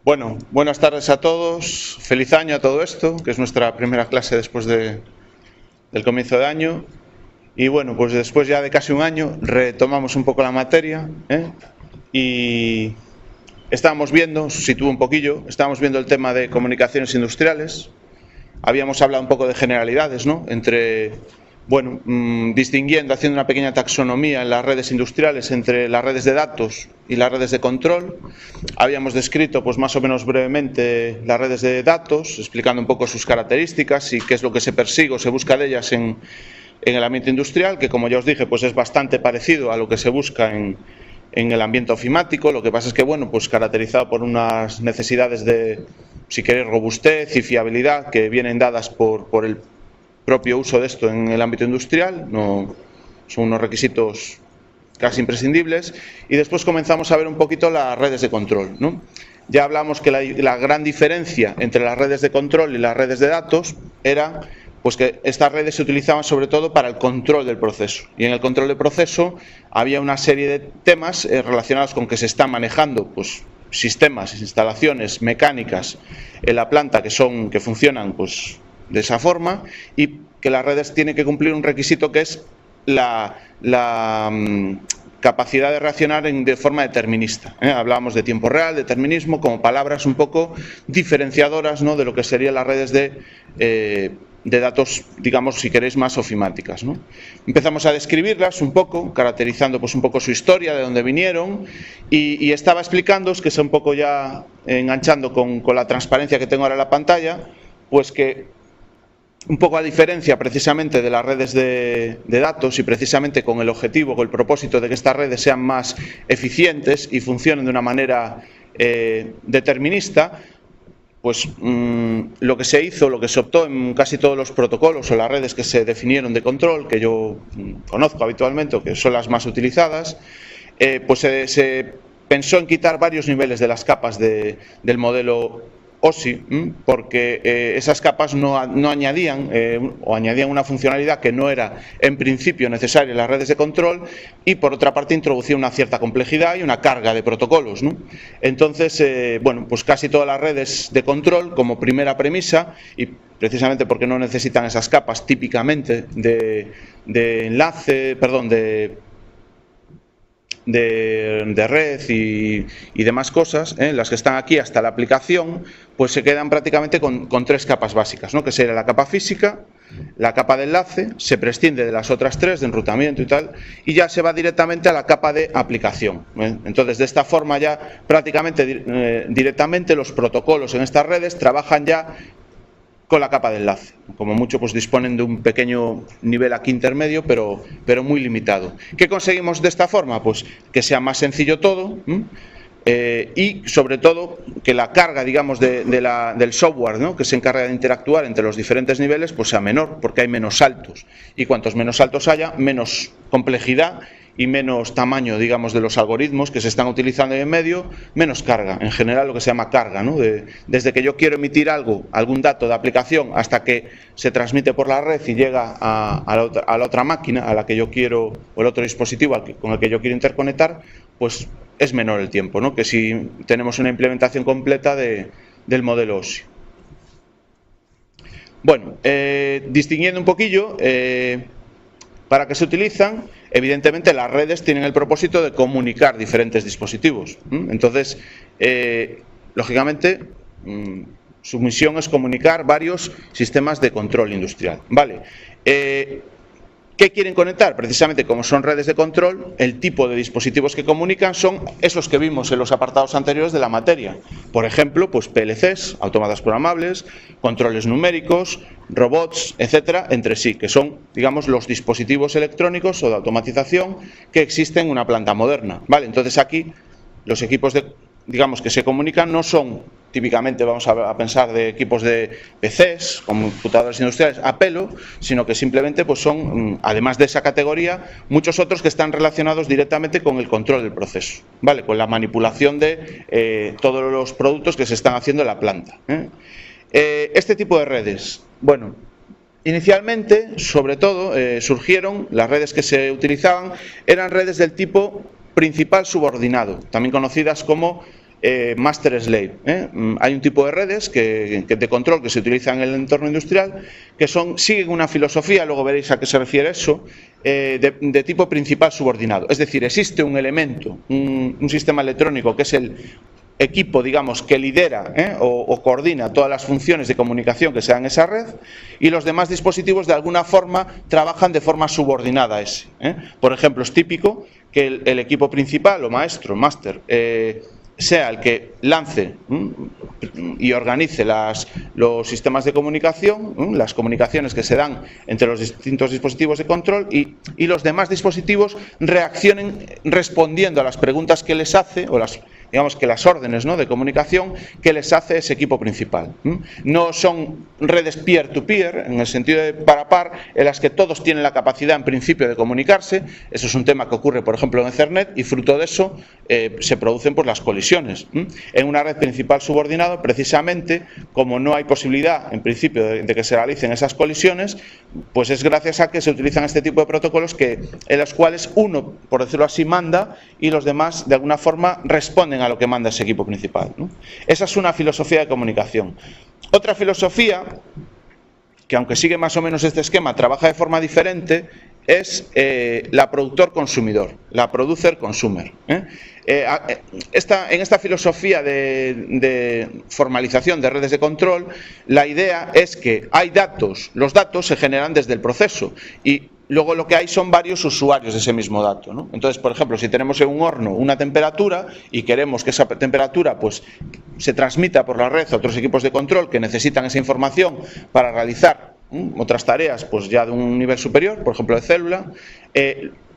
Bueno, buenas tardes a todos. Feliz año a todo esto, que es nuestra primera clase después del comienzo de año. Y bueno, pues después ya de casi un año retomamos un poco la materia, y estábamos viendo, sitúo un poquillo, estábamos viendo el tema de comunicaciones industriales. Habíamos hablado un poco de generalidades, ¿no? Entre, bueno, distinguiendo, haciendo una pequeña taxonomía en las redes industriales entre las redes de datos y las redes de control. Habíamos descrito, pues más o menos brevemente, las redes de datos, explicando un poco sus características y qué es lo que se persigue o se busca de ellas en el ambiente industrial, que como ya os dije, pues es bastante parecido a lo que se busca en el ambiente ofimático. Lo que pasa es que, bueno, pues caracterizado por unas necesidades de, si queréis, robustez y fiabilidad que vienen dadas por el propio uso de esto en el ámbito industrial. No, son unos requisitos casi imprescindibles. Y después comenzamos a ver un poquito las redes de control, ¿no? Ya hablamos que la gran diferencia entre las redes de control y las redes de datos era pues que estas redes se utilizaban sobre todo para el control del proceso. Y en el control del proceso había una serie de temas relacionados con que se están manejando pues sistemas, instalaciones mecánicas en la planta que funcionan pues de esa forma, y que las redes tienen que cumplir un requisito que es la capacidad de reaccionar de forma determinista. Hablábamos de tiempo real, determinismo, como palabras un poco diferenciadoras, ¿no?, de lo que serían las redes de datos, digamos, si queréis, más ofimáticas, ¿no? Empezamos a describirlas un poco, caracterizando pues un poco su historia, de dónde vinieron, y estaba explicándoos, que es un poco ya enganchando con la transparencia que tengo ahora en la pantalla, pues que un poco a diferencia precisamente de las redes de datos, y precisamente con el objetivo, con el propósito de que estas redes sean más eficientes y funcionen de una manera determinista, pues lo que se hizo, lo que se optó en casi todos los protocolos o las redes que se definieron de control, que yo conozco habitualmente o que son las más utilizadas, pues se pensó en quitar varios niveles de las capas del modelo OSI, porque esas capas no añadían o añadían una funcionalidad que no era en principio necesaria en las redes de control, y por otra parte introducía una cierta complejidad y una carga de protocolos, ¿no? Entonces, bueno, pues casi todas las redes de control, como primera premisa, y precisamente porque no necesitan esas capas típicamente de enlace, perdón, de red y demás cosas, las que están aquí hasta la aplicación, pues se quedan prácticamente con tres capas básicas, ¿no?, que sería la capa física, la capa de enlace, se prescinde de las otras tres, de enrutamiento y tal, y ya se va directamente a la capa de aplicación. Entonces, de esta forma ya prácticamente directamente los protocolos en estas redes trabajan ya con la capa de enlace. Como mucho pues disponen de un pequeño nivel aquí intermedio, pero muy limitado. ¿Qué conseguimos de esta forma? Pues que sea más sencillo todo, y sobre todo que la carga, digamos, del software, ¿no?, que se encarga de interactuar entre los diferentes niveles, pues sea menor, porque hay menos saltos, y cuantos menos saltos haya, menos complejidad y menos tamaño, digamos, de los algoritmos que se están utilizando en medio, menos carga, en general lo que se llama carga, ¿no? Desde que yo quiero emitir algún dato de aplicación hasta que se transmite por la red y llega a la otra máquina a la que yo quiero, o el otro dispositivo con el que yo quiero interconectar, pues es menor el tiempo, ¿no?, que si tenemos una implementación completa del modelo OSI. Bueno, distinguiendo un poquillo, ¿para qué se utilizan? Evidentemente las redes tienen el propósito de comunicar diferentes dispositivos. Entonces, lógicamente, su misión es comunicar varios sistemas de control industrial. Vale. ¿Qué quieren conectar? Precisamente, como son redes de control, el tipo de dispositivos que comunican son esos que vimos en los apartados anteriores de la materia. Por ejemplo, pues PLCs, automatas programables, controles numéricos, robots, etcétera, entre sí, que son, digamos, los dispositivos electrónicos o de automatización que existen en una planta moderna. Vale, entonces aquí los equipos digamos, que se comunican no son típicamente, vamos a pensar, de equipos de PCs, computadores industriales a pelo, sino que simplemente pues son, además de esa categoría, muchos otros que están relacionados directamente con el control del proceso, ¿vale?, con la manipulación de todos los productos que se están haciendo en la planta. Este tipo de redes, bueno, inicialmente, sobre todo, surgieron, las redes que se utilizaban eran redes del tipo principal subordinado, también conocidas como master-slave. Hay un tipo de redes de control que se utilizan en el entorno industrial que siguen una filosofía, luego veréis a qué se refiere eso, de tipo principal subordinado. Es decir, existe un elemento, un sistema electrónico que es el equipo, digamos, que lidera o coordina todas las funciones de comunicación que se dan en esa red, y los demás dispositivos de alguna forma trabajan de forma subordinada a ese. Por ejemplo, es típico que el equipo principal o maestro, máster, sea el que lance y organice los sistemas de comunicación, las comunicaciones que se dan entre los distintos dispositivos de control, y los demás dispositivos reaccionen respondiendo a las preguntas que les hace, o digamos que las órdenes, ¿no?, de comunicación que les hace ese equipo principal. No son redes peer-to-peer, en el sentido de par a par, en las que todos tienen la capacidad en principio de comunicarse. Eso es un tema que ocurre, por ejemplo, en Ethernet, y fruto de eso se producen las colisiones. En una red principal subordinado, precisamente, como no hay posibilidad, en principio, de que se realicen esas colisiones, pues es gracias a que se utilizan este tipo de protocolos en los cuales uno, por decirlo así, manda, y los demás, de alguna forma, responden a lo que manda ese equipo principal, ¿no? Esa es una filosofía de comunicación. Otra filosofía, que aunque sigue más o menos este esquema, trabaja de forma diferente, es la productor-consumidor, la producer-consumer. En esta filosofía de formalización de redes de control, la idea es que hay datos, los datos se generan desde el proceso, y luego lo que hay son varios usuarios de ese mismo dato, ¿no? Entonces, por ejemplo, si tenemos en un horno una temperatura y queremos que esa temperatura pues se transmita por la red a otros equipos de control que necesitan esa información para realizar otras tareas pues ya de un nivel superior, por ejemplo de célula,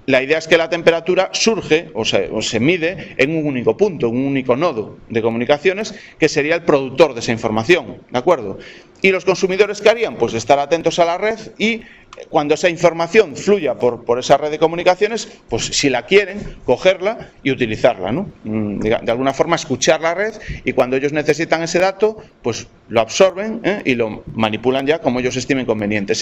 la idea es que la temperatura surge o se mide en un único punto, un único nodo de comunicaciones que sería el productor de esa información, ¿de acuerdo? Y los consumidores, ¿qué harían? Pues estar atentos a la red, y cuando esa información fluya por esa red de comunicaciones, pues si la quieren, cogerla y utilizarla, ¿no? De alguna forma escuchar la red, y cuando ellos necesitan ese dato, pues lo absorben y lo manipulan ya como ellos estimen conveniente.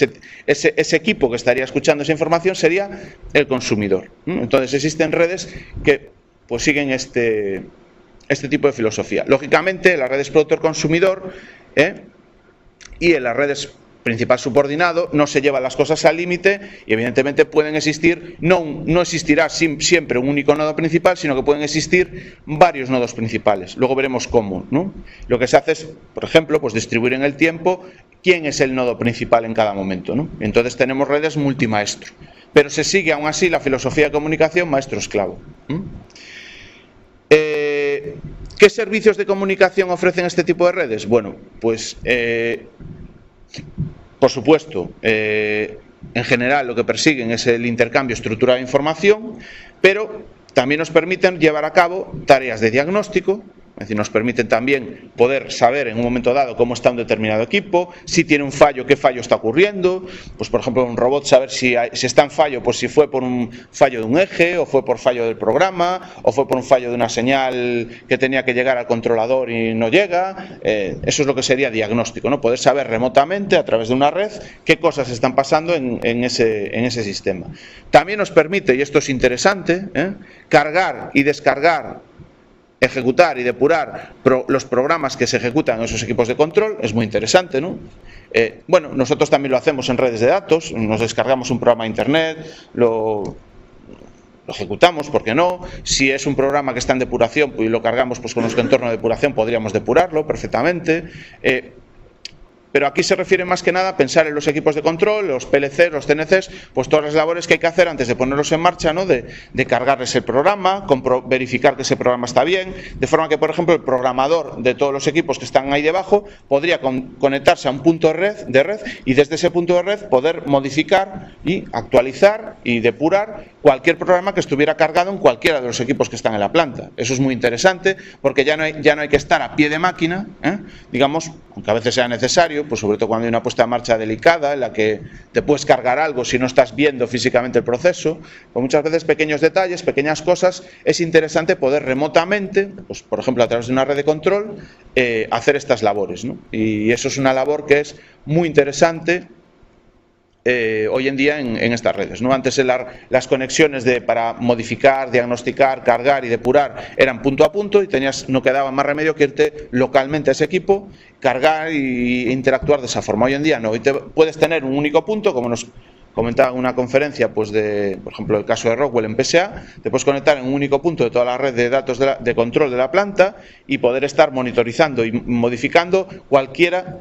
Ese equipo que estaría escuchando esa información sería el consumidor. Entonces existen redes que pues siguen este tipo de filosofía. Lógicamente, las redes productor-consumidor y en las redes principal subordinado no se llevan las cosas al límite, y evidentemente pueden existir, no existirá siempre un único nodo principal, sino que pueden existir varios nodos principales. Luego veremos cómo, ¿no? Lo que se hace es, por ejemplo, pues distribuir en el tiempo quién es el nodo principal en cada momento, ¿no? Entonces tenemos redes multimaestro, pero se sigue aún así la filosofía de comunicación maestro-esclavo. ¿Qué servicios de comunicación ofrecen este tipo de redes? Bueno, pues por supuesto, en general lo que persiguen es el intercambio estructurado de información, pero también nos permiten llevar a cabo tareas de diagnóstico. Es decir, nos permiten también poder saber en un momento dado cómo está un determinado equipo, si tiene un fallo, qué fallo está ocurriendo. Pues por ejemplo, un robot saber si está en fallo, pues si fue por un fallo de un eje, o fue por fallo del programa, o fue por un fallo de una señal que tenía que llegar al controlador y no llega. Eso es lo que sería diagnóstico, ¿no? Poder saber remotamente a través de una red qué cosas están pasando en ese sistema. También nos permite, y esto es interesante, cargar y descargar, ejecutar y depurar los programas que se ejecutan en esos equipos de control. Es muy interesante, ¿no? Bueno, nosotros también lo hacemos en redes de datos, nos descargamos un programa de internet, lo ejecutamos, ¿por qué no? Si es un programa que está en depuración y lo cargamos pues con nuestro entorno de depuración, podríamos depurarlo perfectamente. Pero aquí se refiere más que nada a pensar en los equipos de control, los PLCs, los CNCs, pues todas las labores que hay que hacer antes de ponerlos en marcha, ¿no? De cargarles el programa, verificar que ese programa está bien, de forma que, por ejemplo, el programador de todos los equipos que están ahí debajo podría conectarse a un punto de red y desde ese punto de red poder modificar y actualizar y depurar cualquier programa que estuviera cargado en cualquiera de los equipos que están en la planta. Eso es muy interesante porque ya no hay que estar a pie de máquina, digamos, aunque a veces sea necesario, pues sobre todo cuando hay una puesta en marcha delicada en la que te puedes cargar algo si no estás viendo físicamente el proceso. Pues muchas veces pequeños detalles, pequeñas cosas, es interesante poder remotamente, pues por ejemplo a través de una red de control, hacer estas labores, ¿no? Y eso es una labor que es muy interesante hoy en día en estas redes, ¿no? Antes las conexiones para modificar, diagnosticar, cargar y depurar eran punto a punto y no quedaba más remedio que irte localmente a ese equipo, cargar e interactuar de esa forma. Hoy en día no, hoy puedes tener un único punto, como nos comentaba en una conferencia, pues por ejemplo, el caso de Rockwell en PSA, te puedes conectar en un único punto de toda la red de datos de control de la planta y poder estar monitorizando y modificando cualquiera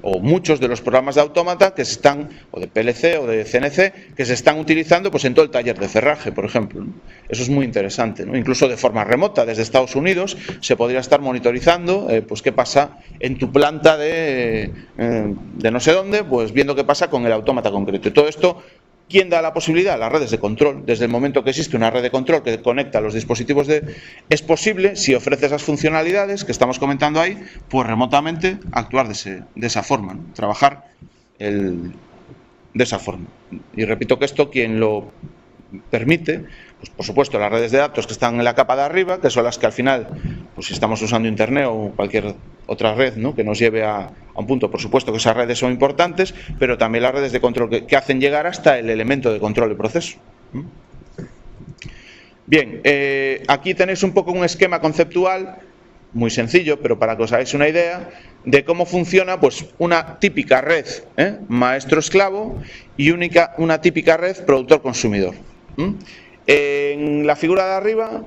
o muchos de los programas de autómata que se están, o de PLC o de CNC, que se están utilizando pues en todo el taller de cerraje, por ejemplo, ¿no? Eso es muy interesante, ¿no? Incluso de forma remota, desde Estados Unidos, se podría estar monitorizando pues qué pasa en tu planta de no sé dónde, pues viendo qué pasa con el autómata concreto. Y todo esto, ¿quién da la posibilidad? Las redes de control. Desde el momento que existe una red de control que conecta los dispositivos es posible, si ofrece esas funcionalidades que estamos comentando ahí, pues remotamente actuar de esa forma, ¿no? Trabajar de esa forma. Y repito que esto, quien lo permite, pues por supuesto las redes de datos que están en la capa de arriba, que son las que al final, pues si estamos usando internet o cualquier otra red, ¿no?, que nos lleve a un punto, por supuesto que esas redes son importantes, pero también las redes de control que hacen llegar hasta el elemento de control del proceso. Bien, aquí tenéis un poco un esquema conceptual muy sencillo, pero para que os hagáis una idea de cómo funciona pues una típica red maestro-esclavo y una típica red productor-consumidor. En la figura de arriba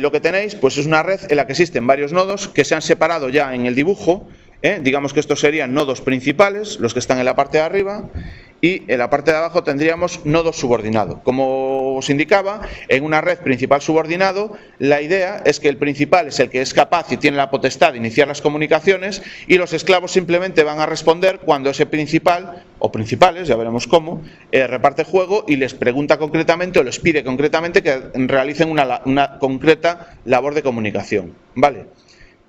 lo que tenéis pues es una red en la que existen varios nodos que se han separado ya en el dibujo. Digamos que estos serían nodos principales, los que están en la parte de arriba, y en la parte de abajo tendríamos nodos subordinados. Como os indicaba, en una red principal subordinado, la idea es que el principal es el que es capaz y tiene la potestad de iniciar las comunicaciones, y los esclavos simplemente van a responder cuando ese principal, o principales, ya veremos cómo, reparte juego y les pregunta concretamente o les pide concretamente que realicen una concreta labor de comunicación, ¿vale?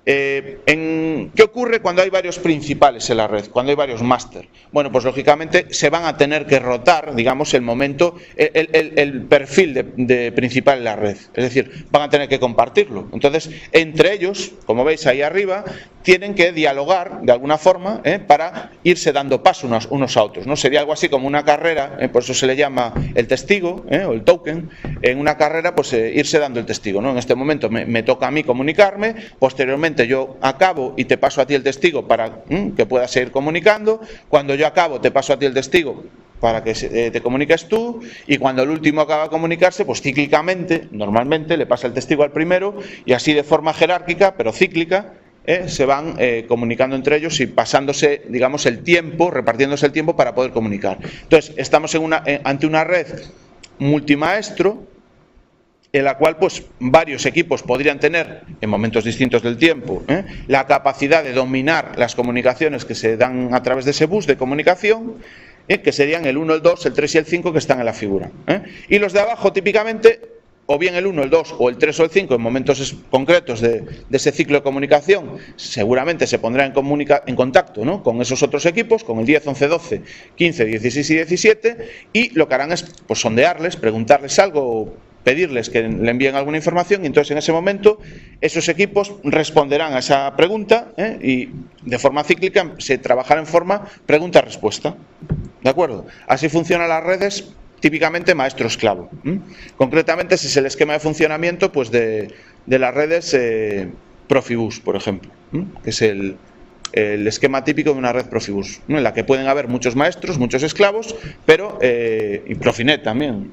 ¿Qué ocurre cuando hay varios principales en la red? Cuando hay varios máster. Bueno, pues lógicamente se van a tener que rotar, digamos, el perfil de principal en la red. Es decir, van a tener que compartirlo. Entonces, entre ellos, como veis ahí arriba, tienen que dialogar de alguna forma para irse dando paso unos a otros, ¿no? Sería algo así como una carrera, por eso se le llama el testigo o el token. En una carrera, pues irse dando el testigo, ¿no? En este momento me toca a mí comunicarme, posteriormente yo acabo y te paso a ti el testigo para que puedas seguir comunicando. Cuando yo acabo, te paso a ti el testigo para que te comuniques tú, y cuando el último acaba de comunicarse, pues cíclicamente, normalmente, le pasa el testigo al primero, y así de forma jerárquica, pero cíclica, se van comunicando entre ellos y pasándose, digamos, el tiempo, repartiéndose el tiempo para poder comunicar. Entonces, estamos ante una red multimaestro, en la cual pues varios equipos podrían tener en momentos distintos del tiempo la capacidad de dominar las comunicaciones que se dan a través de ese bus de comunicación, que serían el 1, el 2, el 3 y el 5 que están en la figura. Y los de abajo típicamente, o bien el 1, el 2 o el 3 o el 5 en momentos concretos de ese ciclo de comunicación, seguramente se pondrá en contacto, ¿no?, con esos otros equipos, con el 10, 11, 12, 15, 16 y 17, y lo que harán es pues sondearles, preguntarles algo, pedirles que le envíen alguna información, y entonces en ese momento esos equipos responderán a esa pregunta y de forma cíclica se trabajará en forma pregunta-respuesta. ¿De acuerdo? Así funcionan las redes típicamente maestro-esclavo. Concretamente ese es el esquema de funcionamiento pues de las redes Profibus, por ejemplo, que es el esquema típico de una red Profibus, en la que pueden haber muchos maestros, muchos esclavos, pero y Profinet también,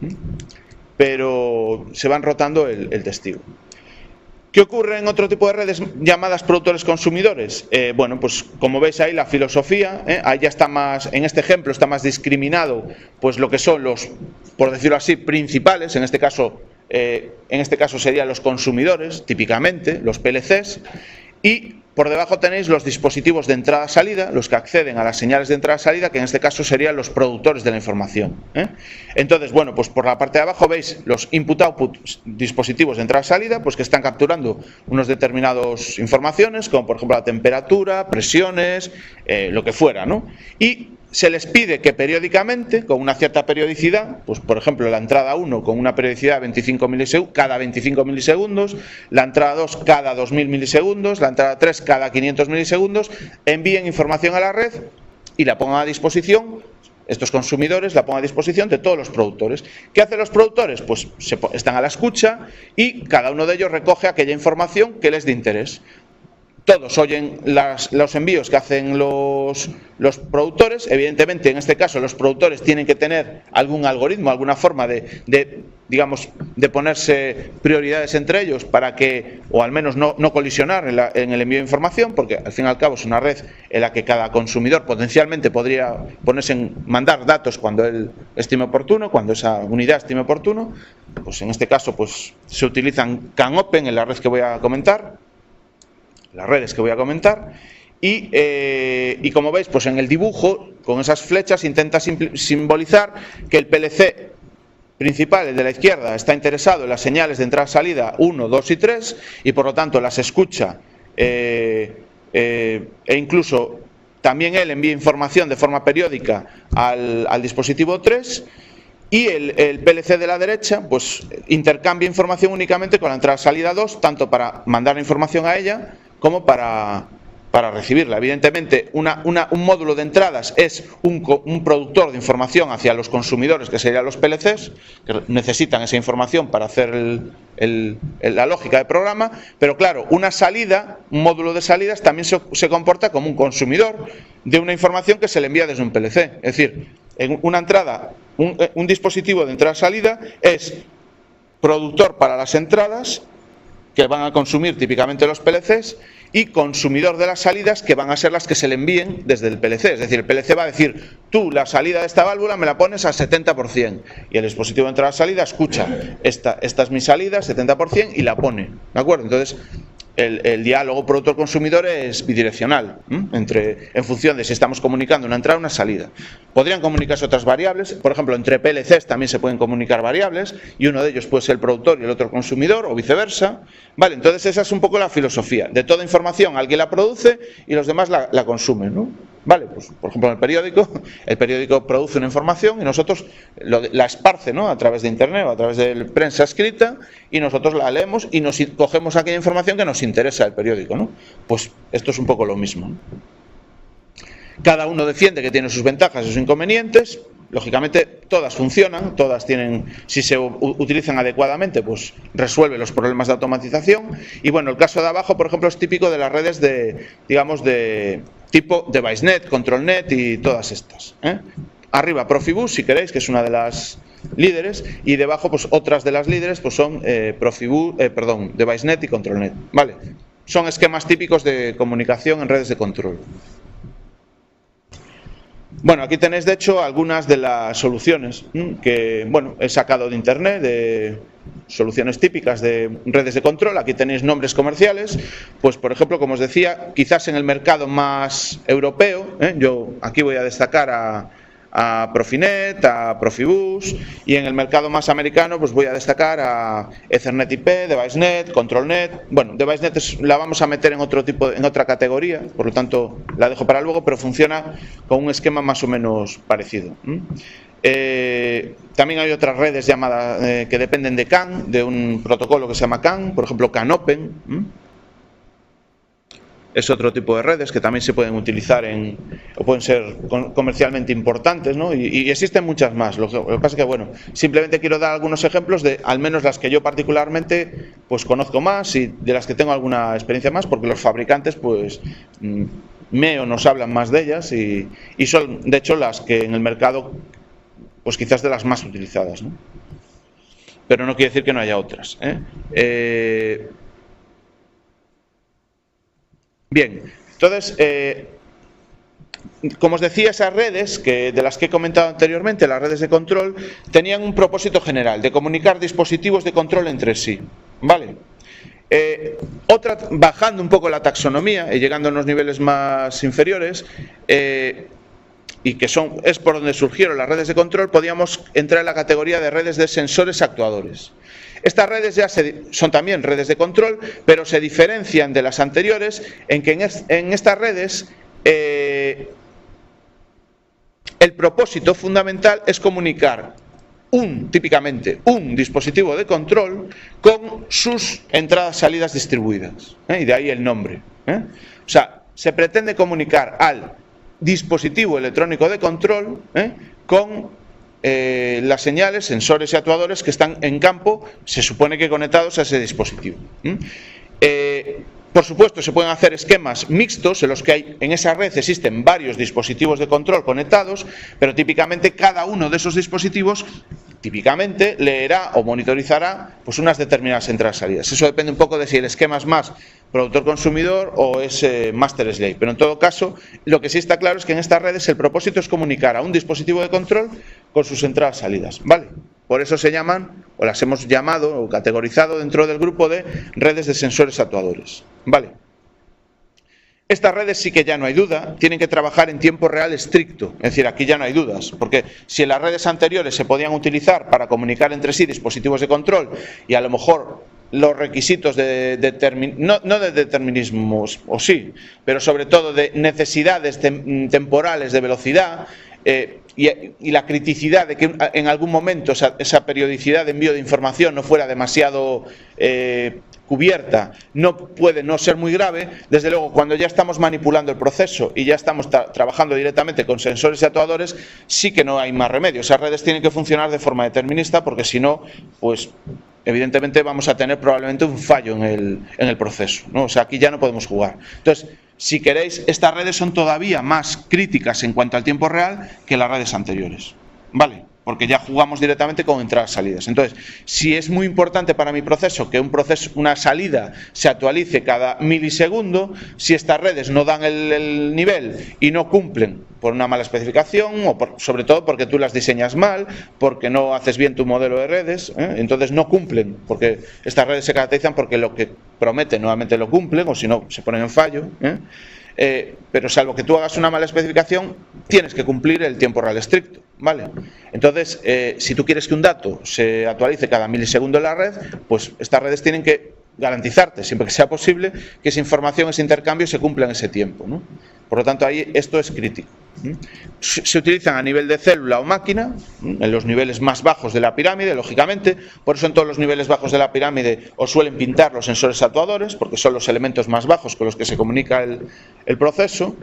pero se van rotando el testigo. ¿Qué ocurre en otro tipo de redes llamadas productores consumidores? Bueno, pues como veis ahí la filosofía, ahí ya está más, en este ejemplo está más discriminado pues lo que son los, por decirlo así, principales, en este caso serían los consumidores, típicamente, los PLCs, y por debajo tenéis los dispositivos de entrada-salida, los que acceden a las señales de entrada-salida, que en este caso serían los productores de la información. Entonces, bueno, pues por la parte de abajo veis los input-output dispositivos de entrada-salida, pues que están capturando unos determinados informaciones, como por ejemplo la temperatura, presiones, lo que fuera, ¿no? Y se les pide que periódicamente, con una cierta periodicidad, pues por ejemplo la entrada 1 con una periodicidad de 25 milisegundos, cada 25 milisegundos, la entrada 2 cada 2000 milisegundos, la entrada 3 cada 500 milisegundos, envíen información a la red y la pongan a disposición estos consumidores la pongo a disposición de todos los productores. ¿Qué hacen los productores? Pues están a la escucha y cada uno de ellos recoge aquella información que les dé interés. Todos oyen los envíos que hacen los productores. Evidentemente, en este caso, los productores tienen que tener algún algoritmo, alguna forma de ponerse prioridades entre ellos para que, o al menos no colisionar en el envío de información, porque al fin y al cabo es una red en la que cada consumidor potencialmente podría mandar datos cuando él estime oportuno, cuando esa unidad estime oportuno. Pues en este caso pues se utilizan CAN-Open en la red que voy a comentar. Las redes que voy a comentar y como veis pues en el dibujo con esas flechas intenta simbolizar que el PLC principal, el de la izquierda, está interesado en las señales de entrada-salida 1, 2 y 3 y por lo tanto las escucha e incluso también él envía información de forma periódica al dispositivo 3 y el PLC de la derecha pues intercambia información únicamente con la entrada-salida 2, tanto para mandar la información a ella como para recibirla. Evidentemente, un módulo de entradas es un productor de información hacia los consumidores, que serían los PLCs, que necesitan esa información para hacer la lógica de programa, pero claro, una salida, un módulo de salidas también se comporta como un consumidor de una información que se le envía desde un PLC. Es decir, en una entrada, un dispositivo de entrada-salida es productor para las entradas, que van a consumir típicamente los PLCs, y consumidor de las salidas, que van a ser las que se le envíen desde el PLC. Es decir, el PLC va a decir, tú la salida de esta válvula me la pones al 70%, y el dispositivo de entrada-salida escucha, esta es mi salida, 70%, y la pone, ¿de acuerdo? Entonces, el diálogo productor-consumidor es bidireccional, en función de si estamos comunicando una entrada o una salida. Podrían comunicarse otras variables, por ejemplo, entre PLCs también se pueden comunicar variables, y uno de ellos puede ser el productor y el otro el consumidor, o viceversa. Vale, entonces esa es un poco la filosofía. De toda información alguien la produce y los demás la consumen, ¿no? Vale, pues por ejemplo el periódico produce una información y nosotros la esparce, ¿no?, a través de internet o a través de prensa escrita, y nosotros la leemos y nos cogemos aquella información que nos interesa del periódico, ¿no? Pues esto es un poco lo mismo, ¿no? Cada uno defiende que tiene sus ventajas y sus inconvenientes. Lógicamente todas funcionan, todas tienen, si se utilizan adecuadamente, pues resuelve los problemas de automatización. Y bueno, el caso de abajo, por ejemplo, es típico de las redes de tipo DeviceNet, ControlNet y todas estas, ¿eh? Arriba Profibus, si queréis, que es una de las líderes, y debajo pues otras de las líderes pues son DeviceNet y ControlNet, ¿vale? Son esquemas típicos de comunicación en redes de control. Bueno, aquí tenéis de hecho algunas de las soluciones que, bueno, he sacado de internet, de soluciones típicas de redes de control. Aquí tenéis nombres comerciales, pues por ejemplo, como os decía, quizás en el mercado más europeo, yo aquí voy a destacar a Profinet, a Profibus, y en el mercado más americano pues voy a destacar a Ethernet IP, DeviceNet, ControlNet. Bueno, DeviceNet la vamos a meter en otra categoría, por lo tanto la dejo para luego, pero funciona con un esquema más o menos parecido. También hay otras redes llamadas que dependen de CAN, de un protocolo que se llama CAN, por ejemplo CAN-Open. Es otro tipo de redes que también se pueden utilizar o pueden ser comercialmente importantes, ¿no? Y existen muchas más. Lo que pasa es que, bueno, simplemente quiero dar algunos ejemplos de al menos las que yo particularmente pues conozco más y de las que tengo alguna experiencia más, porque los fabricantes pues nos hablan más de ellas y son de hecho las que en el mercado pues quizás de las más utilizadas, ¿no? Pero no quiere decir que no haya otras, ¿eh? Bien, entonces, como os decía, esas redes, de las que he comentado anteriormente, las redes de control, tenían un propósito general, de comunicar dispositivos de control entre sí, ¿vale? Bajando un poco la taxonomía y llegando a unos niveles más inferiores, y que es por donde surgieron las redes de control, podíamos entrar en la categoría de redes de sensores actuadores. Estas redes ya son también redes de control, pero se diferencian de las anteriores en que en estas redes el propósito fundamental es comunicar típicamente un dispositivo de control con sus entradas-salidas distribuidas, y de ahí el nombre, O sea, se pretende comunicar al dispositivo electrónico de control con las señales, sensores y actuadores que están en campo, se supone que conectados a ese dispositivo. Por supuesto, se pueden hacer esquemas mixtos en los que en esa red existen varios dispositivos de control conectados, pero típicamente cada uno de esos dispositivos leerá o monitorizará pues unas determinadas entradas-salidas. Eso depende un poco de si el esquema es más productor-consumidor o es master-slave. Pero en todo caso, lo que sí está claro es que en estas redes el propósito es comunicar a un dispositivo de control con sus entradas-salidas, ¿vale? Por eso se llaman, o las hemos llamado o categorizado dentro del grupo de redes de sensores actuadores, ¿vale? Estas redes sí que ya no hay duda, tienen que trabajar en tiempo real estricto, es decir, aquí ya no hay dudas, porque si en las redes anteriores se podían utilizar para comunicar entre sí dispositivos de control y a lo mejor los requisitos no de determinismo, o sí, pero sobre todo de necesidades temporales de velocidad y la criticidad de que en algún momento esa periodicidad de envío de información no fuera demasiado cubierta, no puede no ser muy grave. Desde luego, cuando ya estamos manipulando el proceso y ya estamos trabajando directamente con sensores y actuadores, sí que no hay más remedio. Esas redes tienen que funcionar de forma determinista, porque si no, pues evidentemente vamos a tener probablemente un fallo en el proceso, ¿no? O sea, aquí ya no podemos jugar. Entonces, si queréis, estas redes son todavía más críticas en cuanto al tiempo real que las redes anteriores, ¿vale? Porque ya jugamos directamente con entradas y salidas. Entonces, si es muy importante para mi proceso que una salida se actualice cada milisegundo, si estas redes no dan el nivel y no cumplen por una mala especificación o sobre todo porque tú las diseñas mal, porque no haces bien tu modelo de redes, entonces no cumplen, porque estas redes se caracterizan porque lo que prometen nuevamente lo cumplen, o si no se ponen en fallo, pero salvo que tú hagas una mala especificación, tienes que cumplir el tiempo real estricto, ¿vale? Entonces, si tú quieres que un dato se actualice cada milisegundo en la red, pues estas redes tienen que garantizarte, siempre que sea posible, que esa información, ese intercambio se cumpla en ese tiempo, ¿no? Por lo tanto, ahí esto es crítico. Se utilizan a nivel de célula o máquina, en los niveles más bajos de la pirámide, lógicamente. Por eso en todos los niveles bajos de la pirámide os suelen pintar los sensores actuadores, porque son los elementos más bajos con los que se comunica el proceso,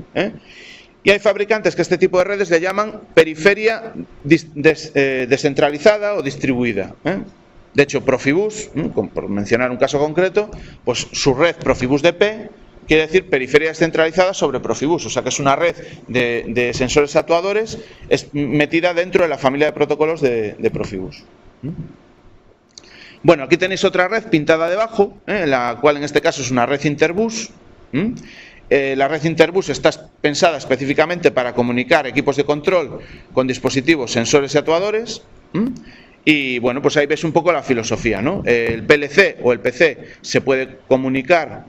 Y hay fabricantes que este tipo de redes le llaman periferia descentralizada o distribuida, De hecho, Profibus, por mencionar un caso concreto, pues su red Profibus DP quiere decir periferia descentralizada sobre Profibus, o sea que es una red de sensores actuadores metida dentro de la familia de protocolos de Profibus. Bueno, aquí tenéis otra red pintada debajo, la cual en este caso es una red interbus. La red interbus está pensada específicamente para comunicar equipos de control con dispositivos, sensores y actuadores. Y bueno, pues ahí ves un poco la filosofía, ¿no? El PLC o el PC se puede comunicar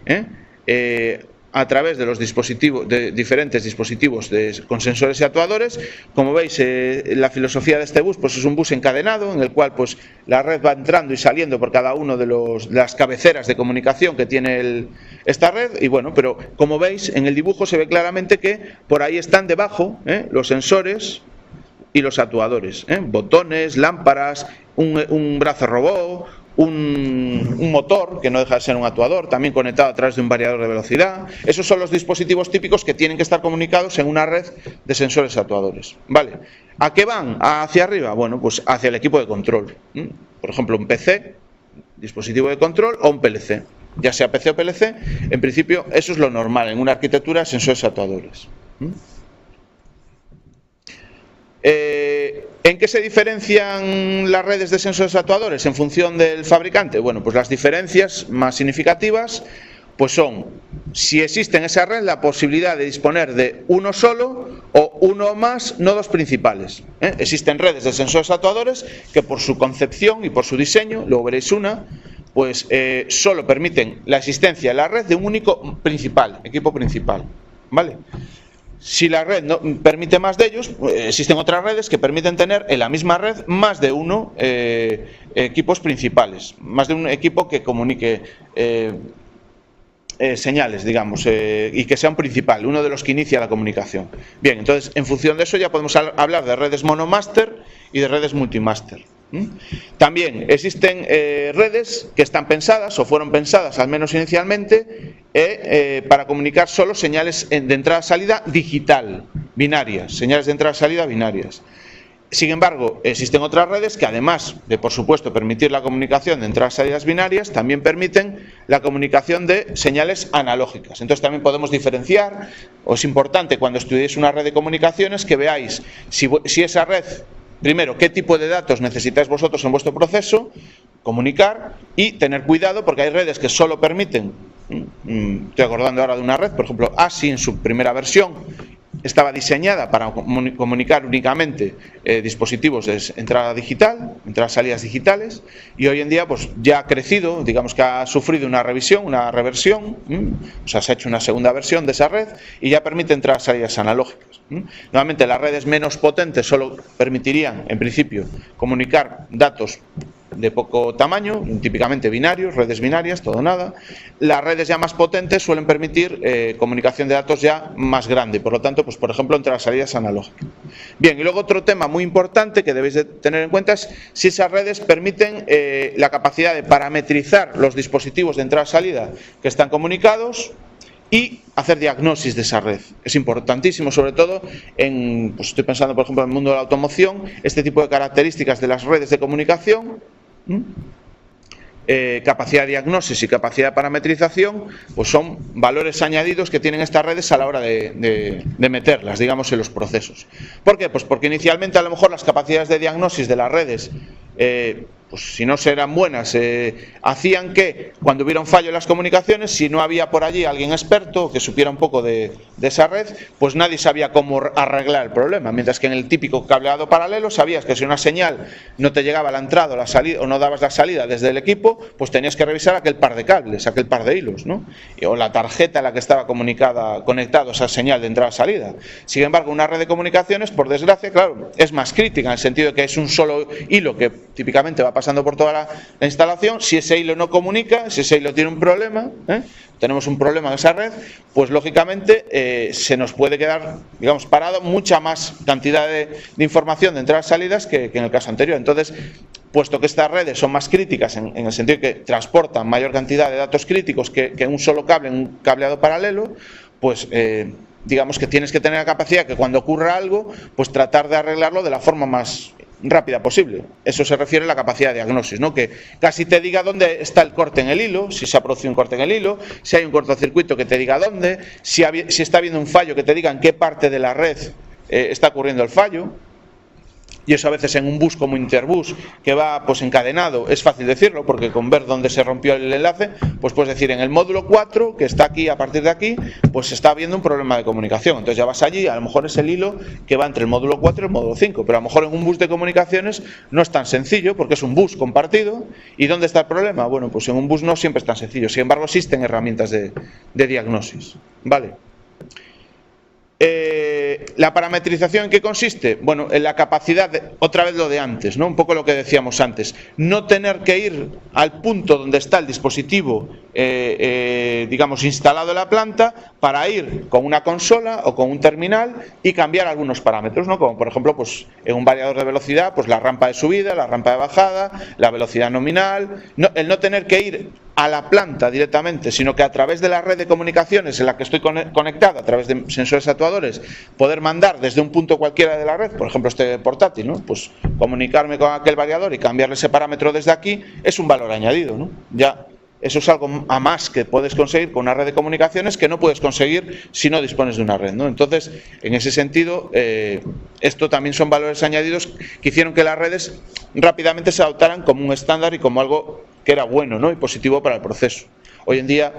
a través de los dispositivos, de diferentes dispositivos con sensores y actuadores. Como veis, la filosofía de este bus pues es un bus encadenado en el cual pues la red va entrando y saliendo por cada uno de las cabeceras de comunicación que tiene esta red. Y bueno, pero como veis en el dibujo se ve claramente que por ahí están debajo los sensores y los actuadores, botones, lámparas, un brazo robot, un motor, que no deja de ser un actuador, también conectado a través de un variador de velocidad. Esos son los dispositivos típicos que tienen que estar comunicados en una red de sensores actuadores, ¿vale? ¿A qué van? ¿Hacia arriba? Bueno, pues hacia el equipo de control. Por ejemplo, un PC, dispositivo de control, o un PLC. Ya sea PC o PLC, en principio eso es lo normal en una arquitectura de sensores actuadores. ¿En qué se diferencian las redes de sensores actuadores en función del fabricante? Bueno, pues las diferencias más significativas pues son si existe en esa red la posibilidad de disponer de uno solo o uno o más nodos principales. Existen redes de sensores actuadores que por su concepción y por su diseño, luego veréis una, pues solo permiten la existencia en la red de un único equipo principal, ¿vale? Si la red no permite más de ellos, existen otras redes que permiten tener en la misma red más de uno equipos principales, más de un equipo que comunique señales, digamos, y que sea un principal, uno de los que inicia la comunicación. Bien, entonces, en función de eso ya podemos hablar de redes monomaster y de redes multimaster. También existen redes que están pensadas, o fueron pensadas al menos inicialmente, para comunicar solo señales de entrada-salida digital, binarias, señales de entrada-salida binarias. Sin embargo, existen otras redes que, además de, por supuesto, permitir la comunicación de entradas y salidas binarias, también permiten la comunicación de señales analógicas. Entonces también podemos diferenciar, o es importante cuando estudiéis una red de comunicaciones que veáis si esa red, primero, qué tipo de datos necesitáis vosotros en vuestro proceso, comunicar, y tener cuidado porque hay redes que solo permiten, estoy acordando ahora de una red, por ejemplo, ASI en su primera versión, estaba diseñada para comunicar únicamente dispositivos de entrada digital, entradas salidas digitales, y hoy en día pues ya ha crecido, digamos que ha sufrido una revisión, una reversión, o sea, se ha hecho una segunda versión de esa red y ya permite entradas salidas analógicas. Nuevamente, las redes menos potentes solo permitirían, en principio, comunicar datos de poco tamaño, típicamente binarios, redes binarias, todo o nada. Las redes ya más potentes suelen permitir comunicación de datos ya más grande, por lo tanto, pues por ejemplo, entre las salidas analógicas. Bien, y luego otro tema muy importante que debéis de tener en cuenta es si esas redes permiten la capacidad de parametrizar los dispositivos de entrada-salida que están comunicados y hacer diagnosis de esa red. Es importantísimo, sobre todo pues estoy pensando, por ejemplo, en el mundo de la automoción, este tipo de características de las redes de comunicación, capacidad de diagnosis y capacidad de parametrización, pues son valores añadidos que tienen estas redes a la hora de meterlas, digamos, en los procesos. ¿Por qué? Pues porque inicialmente a lo mejor las capacidades de diagnosis de las redes, pues si no eran buenas, hacían que cuando hubiera un fallo en las comunicaciones, si no había por allí alguien experto que supiera un poco de esa red, pues nadie sabía cómo arreglar el problema, mientras que en el típico cableado paralelo sabías que si una señal no te llegaba a la entrada o la salida, o no dabas la salida desde el equipo, pues tenías que revisar aquel par de cables, aquel par de hilos, ¿no? O la tarjeta en la que estaba conectado esa señal de entrada-salida. Sin embargo, una red de comunicaciones, por desgracia, claro, es más crítica en el sentido de que es un solo hilo que típicamente va pasando por toda la instalación. Si ese hilo no comunica, si ese hilo tiene un problema, tenemos un problema en esa red, pues lógicamente se nos puede quedar, digamos, parado mucha más cantidad de información de entradas y salidas que en el caso anterior. Entonces, puesto que estas redes son más críticas en el sentido de que transportan mayor cantidad de datos críticos que en un solo cable, en un cableado paralelo, pues digamos que tienes que tener la capacidad que cuando ocurra algo, pues tratar de arreglarlo de la forma más rápida posible. Eso se refiere a la capacidad de diagnosis, ¿no? Que casi te diga dónde está el corte en el hilo, si se ha producido un corte en el hilo, si hay un cortocircuito que te diga dónde, si está habiendo un fallo que te diga en qué parte de la red está ocurriendo el fallo. Y eso a veces en un bus como Interbus, que va pues encadenado, es fácil decirlo, porque con ver dónde se rompió el enlace, pues puedes decir en el módulo 4, que está aquí, a partir de aquí, pues está habiendo un problema de comunicación. Entonces ya vas allí, a lo mejor es el hilo que va entre el módulo 4 y el módulo 5, pero a lo mejor en un bus de comunicaciones no es tan sencillo, porque es un bus compartido. ¿Y dónde está el problema? Bueno, pues en un bus no siempre es tan sencillo. Sin embargo, existen herramientas de diagnosis. ¿Vale? ¿La parametrización en qué consiste? Bueno, en la capacidad, otra vez lo de antes, ¿no? Un poco lo que decíamos antes, no tener que ir al punto donde está el dispositivo, digamos, instalado en la planta, para ir con una consola o con un terminal y cambiar algunos parámetros, ¿no? Como por ejemplo, pues en un variador de velocidad, pues la rampa de subida, la rampa de bajada, la velocidad nominal, el no tener que ir a la planta directamente, sino que a través de la red de comunicaciones en la que estoy conectado, a través de sensores actuadores, poder mandar desde un punto cualquiera de la red, por ejemplo este portátil, ¿no? Pues comunicarme con aquel variador y cambiarle ese parámetro desde aquí es un valor añadido, ¿no? Ya eso es algo a más que puedes conseguir con una red de comunicaciones que no puedes conseguir si no dispones de una red, ¿no? Entonces, en ese sentido, esto también son valores añadidos que hicieron que las redes rápidamente se adoptaran como un estándar y como algo que era bueno, ¿no? Y positivo para el proceso. Hoy en día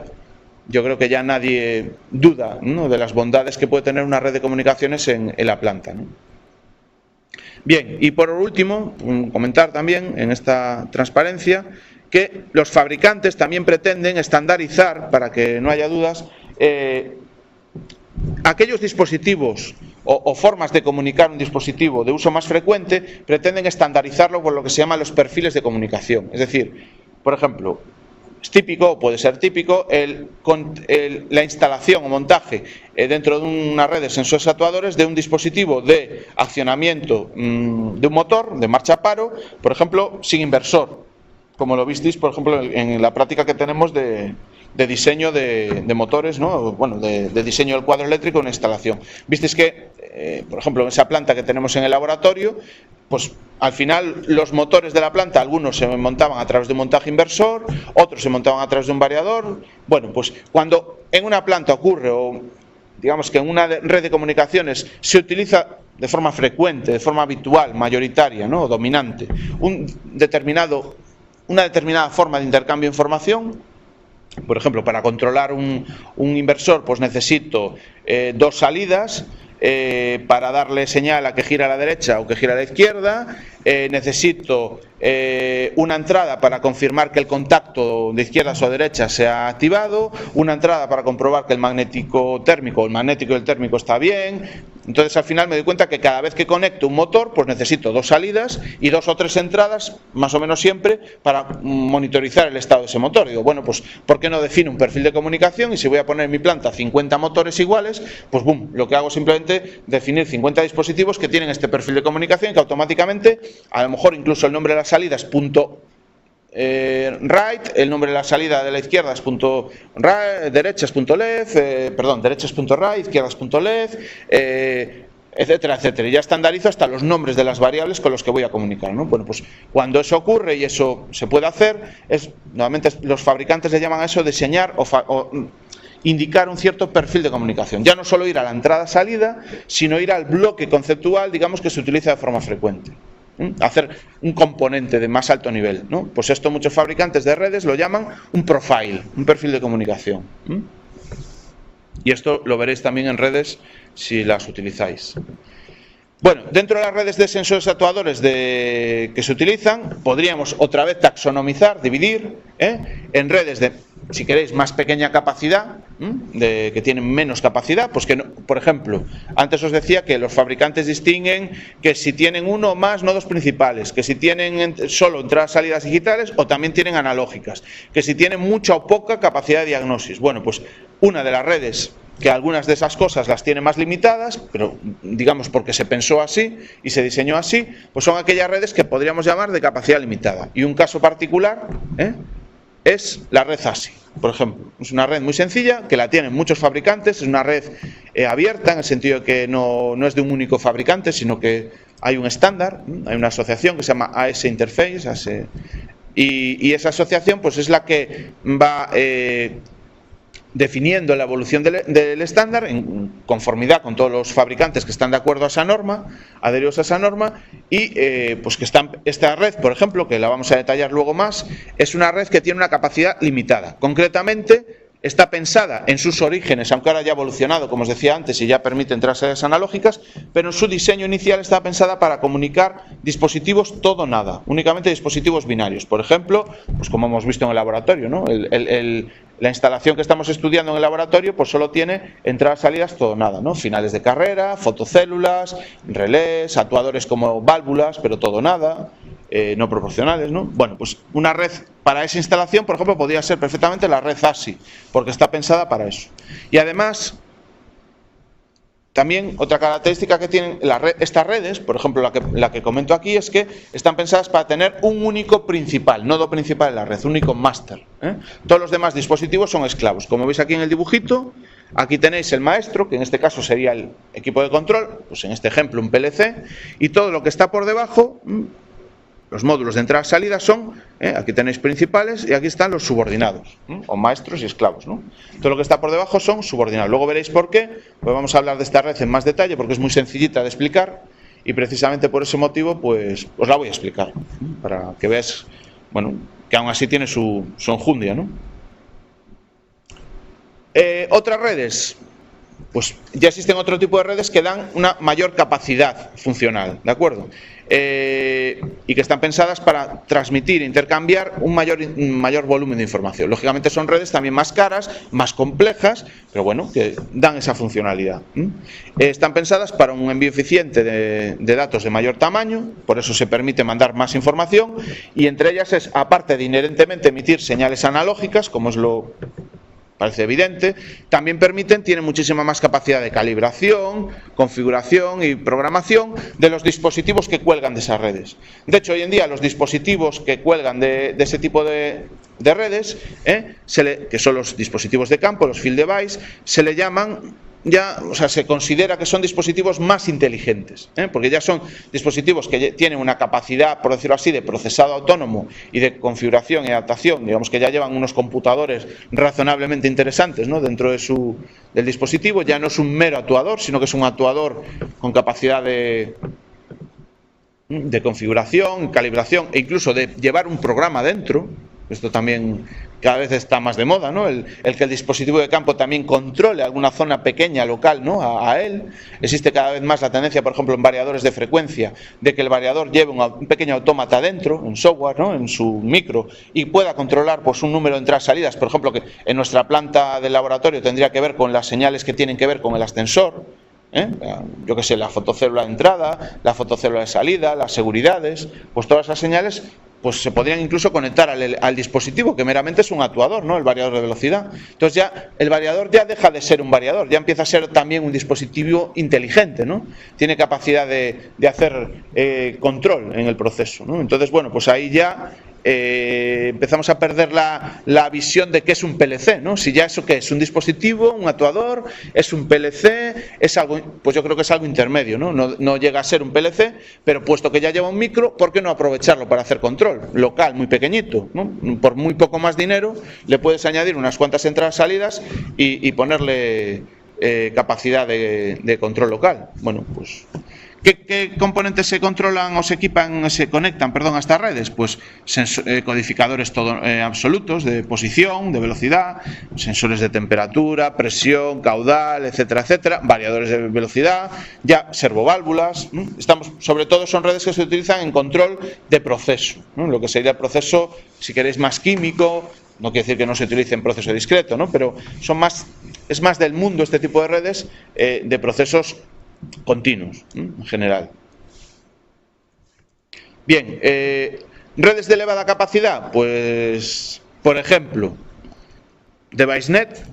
yo creo que ya nadie duda, ¿no?, de las bondades que puede tener una red de comunicaciones en la planta, ¿no? Bien, y por último, comentar también en esta transparencia que los fabricantes también pretenden estandarizar, para que no haya dudas, aquellos dispositivos o formas de comunicar un dispositivo de uso más frecuente, pretenden estandarizarlo por lo que se llaman los perfiles de comunicación. Es decir, por ejemplo, es típico, o puede ser típico, la instalación o montaje dentro de una red de sensores actuadores de un dispositivo de accionamiento de un motor, de marcha paro, por ejemplo, sin inversor, como lo visteis, por ejemplo, en la práctica que tenemos de de diseño de motores, ¿no? Bueno, de diseño del cuadro eléctrico en instalación. Visteis que, por ejemplo, en esa planta que tenemos en el laboratorio, pues al final los motores de la planta, algunos se montaban a través de un montaje inversor, otros se montaban a través de un variador. Bueno, pues cuando en una planta ocurre, o digamos que en una red de comunicaciones se utiliza de forma frecuente, de forma habitual, mayoritaria, ¿no? O dominante, una determinada forma de intercambio de información. Por ejemplo, para controlar un inversor, pues necesito dos salidas. Para darle señal a que gira a la derecha o que gira a la izquierda, necesito una entrada para confirmar que el contacto de izquierdas o derecha se ha activado, una entrada para comprobar que el magnético térmico o el magnético y el térmico está bien. Entonces al final me doy cuenta que cada vez que conecto un motor, pues necesito dos salidas y dos o tres entradas, más o menos siempre, para monitorizar el estado de ese motor. Digo, bueno, pues ¿por qué no defino un perfil de comunicación? Y si voy a poner en mi planta 50 motores iguales, pues boom, lo que hago es simplemente definir 50 dispositivos que tienen este perfil de comunicación y que automáticamente, a lo mejor incluso el nombre de la salida es punto right, el nombre de la salida de la izquierda es punto right, derecha es punto left, derecha es punto right, izquierda es punto left, etcétera, etcétera. Y ya estandarizo hasta los nombres de las variables con los que voy a comunicar, ¿no? Bueno, pues cuando eso ocurre y eso se puede hacer, nuevamente los fabricantes le llaman a eso diseñar o indicar un cierto perfil de comunicación. Ya no solo ir a la entrada-salida, sino ir al bloque conceptual, digamos, que se utiliza de forma frecuente. Hacer un componente de más alto nivel, ¿no? Pues esto muchos fabricantes de redes lo llaman un profile, un perfil de comunicación. Y esto lo veréis también en redes si las utilizáis. Bueno, dentro de las redes de sensores actuadores que se utilizan, podríamos otra vez taxonomizar, dividir en redes de, si queréis, más pequeña capacidad, que tienen menos capacidad, pues que, por ejemplo, antes os decía que los fabricantes distinguen que si tienen uno o más nodos principales, que si tienen solo entradas salidas digitales o también tienen analógicas, que si tienen mucha o poca capacidad de diagnosis. Bueno, pues una de las redes que algunas de esas cosas las tiene más limitadas, pero digamos porque se pensó así y se diseñó así, pues son aquellas redes que podríamos llamar de capacidad limitada. Y un caso particular es la red ASI, por ejemplo. Es una red muy sencilla, que la tienen muchos fabricantes, es una red abierta, en el sentido de que no es de un único fabricante, sino que hay un estándar, hay una asociación que se llama AS Interface, y esa asociación pues es la que va definiendo la evolución del estándar en conformidad con todos los fabricantes que están de acuerdo a esa norma, adheridos a esa norma, y pues que esta red, por ejemplo, que la vamos a detallar luego más, es una red que tiene una capacidad limitada. Concretamente, está pensada en sus orígenes, aunque ahora ya ha evolucionado, como os decía antes, y ya permite entradas analógicas, pero en su diseño inicial está pensada para comunicar dispositivos todo o nada, únicamente dispositivos binarios. Por ejemplo, pues como hemos visto en el laboratorio, ¿no? La instalación que estamos estudiando en el laboratorio pues solo tiene entradas, salidas, todo o nada, ¿no? Finales de carrera, fotocélulas, relés, actuadores como válvulas, pero todo o nada, no proporcionales, ¿no? Bueno, pues una red para esa instalación, por ejemplo, podría ser perfectamente la red ASI, porque está pensada para eso. Y además, también otra característica que tienen estas redes, por ejemplo la que comento aquí, es que están pensadas para tener un único principal, nodo principal en la red, un único máster. Todos los demás dispositivos son esclavos. Como veis aquí en el dibujito, aquí tenéis el maestro, que en este caso sería el equipo de control, pues en este ejemplo un PLC, y todo lo que está por debajo, los módulos de entrada-salida son, aquí tenéis principales y aquí están los subordinados, o maestros y esclavos, ¿no? Todo lo que está por debajo son subordinados. Luego veréis por qué, pues vamos a hablar de esta red en más detalle porque es muy sencillita de explicar y precisamente por ese motivo pues os la voy a explicar, para que veáis, bueno, que aún así tiene su enjundia, ¿no? Otras redes, pues ya existen otro tipo de redes que dan una mayor capacidad funcional, ¿de acuerdo? Y que están pensadas para transmitir e intercambiar un mayor volumen de información. Lógicamente son redes también más caras, más complejas, pero bueno, que dan esa funcionalidad. Están pensadas para un envío eficiente de datos de mayor tamaño, por eso se permite mandar más información, y entre ellas es, aparte de inherentemente emitir señales analógicas, como es lo parece evidente, también tienen muchísima más capacidad de calibración, configuración y programación de los dispositivos que cuelgan de esas redes. De hecho, hoy en día los dispositivos que cuelgan de ese tipo de de redes, que son los dispositivos de campo, los field device, se le llaman ya, o sea, se considera que son dispositivos más inteligentes, porque ya son dispositivos que tienen una capacidad, por decirlo así, de procesado autónomo y de configuración y adaptación, digamos que ya llevan unos computadores razonablemente interesantes, ¿no?, dentro del dispositivo. Ya no es un mero actuador, sino que es un actuador con capacidad de configuración, calibración e incluso de llevar un programa dentro. Esto también cada vez está más de moda, ¿no? El que el dispositivo de campo también controle alguna zona pequeña local, ¿no?, a él. Existe cada vez más la tendencia, por ejemplo, en variadores de frecuencia, de que el variador lleve un pequeño autómata dentro, un software, ¿no?, en su micro, y pueda controlar, pues, un número de entradas-salidas. Por ejemplo, que en nuestra planta del laboratorio tendría que ver con las señales que tienen que ver con el ascensor, yo que sé, la fotocélula de entrada, la fotocélula de salida, las seguridades, pues todas esas señales pues se podrían incluso conectar al dispositivo, que meramente es un actuador, ¿no?, el variador de velocidad. Entonces ya el variador ya deja de ser un variador, ya empieza a ser también un dispositivo inteligente, ¿no? Tiene capacidad de hacer control en el proceso, ¿no? Entonces, bueno, pues ahí ya empezamos a perder la visión de qué es un PLC, ¿no? Si ya eso qué es, un dispositivo, un actuador, es un PLC, es algo, pues yo creo que es algo intermedio, ¿no? No llega a ser un PLC, pero puesto que ya lleva un micro, ¿por qué no aprovecharlo para hacer control local muy pequeñito, ¿no? Por muy poco más dinero le puedes añadir unas cuantas entradas-salidas y ponerle capacidad de control local. Bueno, pues ¿qué componentes se controlan o se conectan a estas redes? Pues codificadores absolutos de posición, de velocidad, sensores de temperatura, presión, caudal, etcétera, etcétera, variadores de velocidad, ya servoválvulas. Sobre todo son redes que se utilizan en control de proceso, ¿no? Lo que sería el proceso, si queréis, más químico. No quiere decir que no se utilice en proceso discreto, ¿no?, pero es más del mundo este tipo de redes de procesos continuos, en general. Bien, redes de elevada capacidad, pues, por ejemplo, DeviceNet,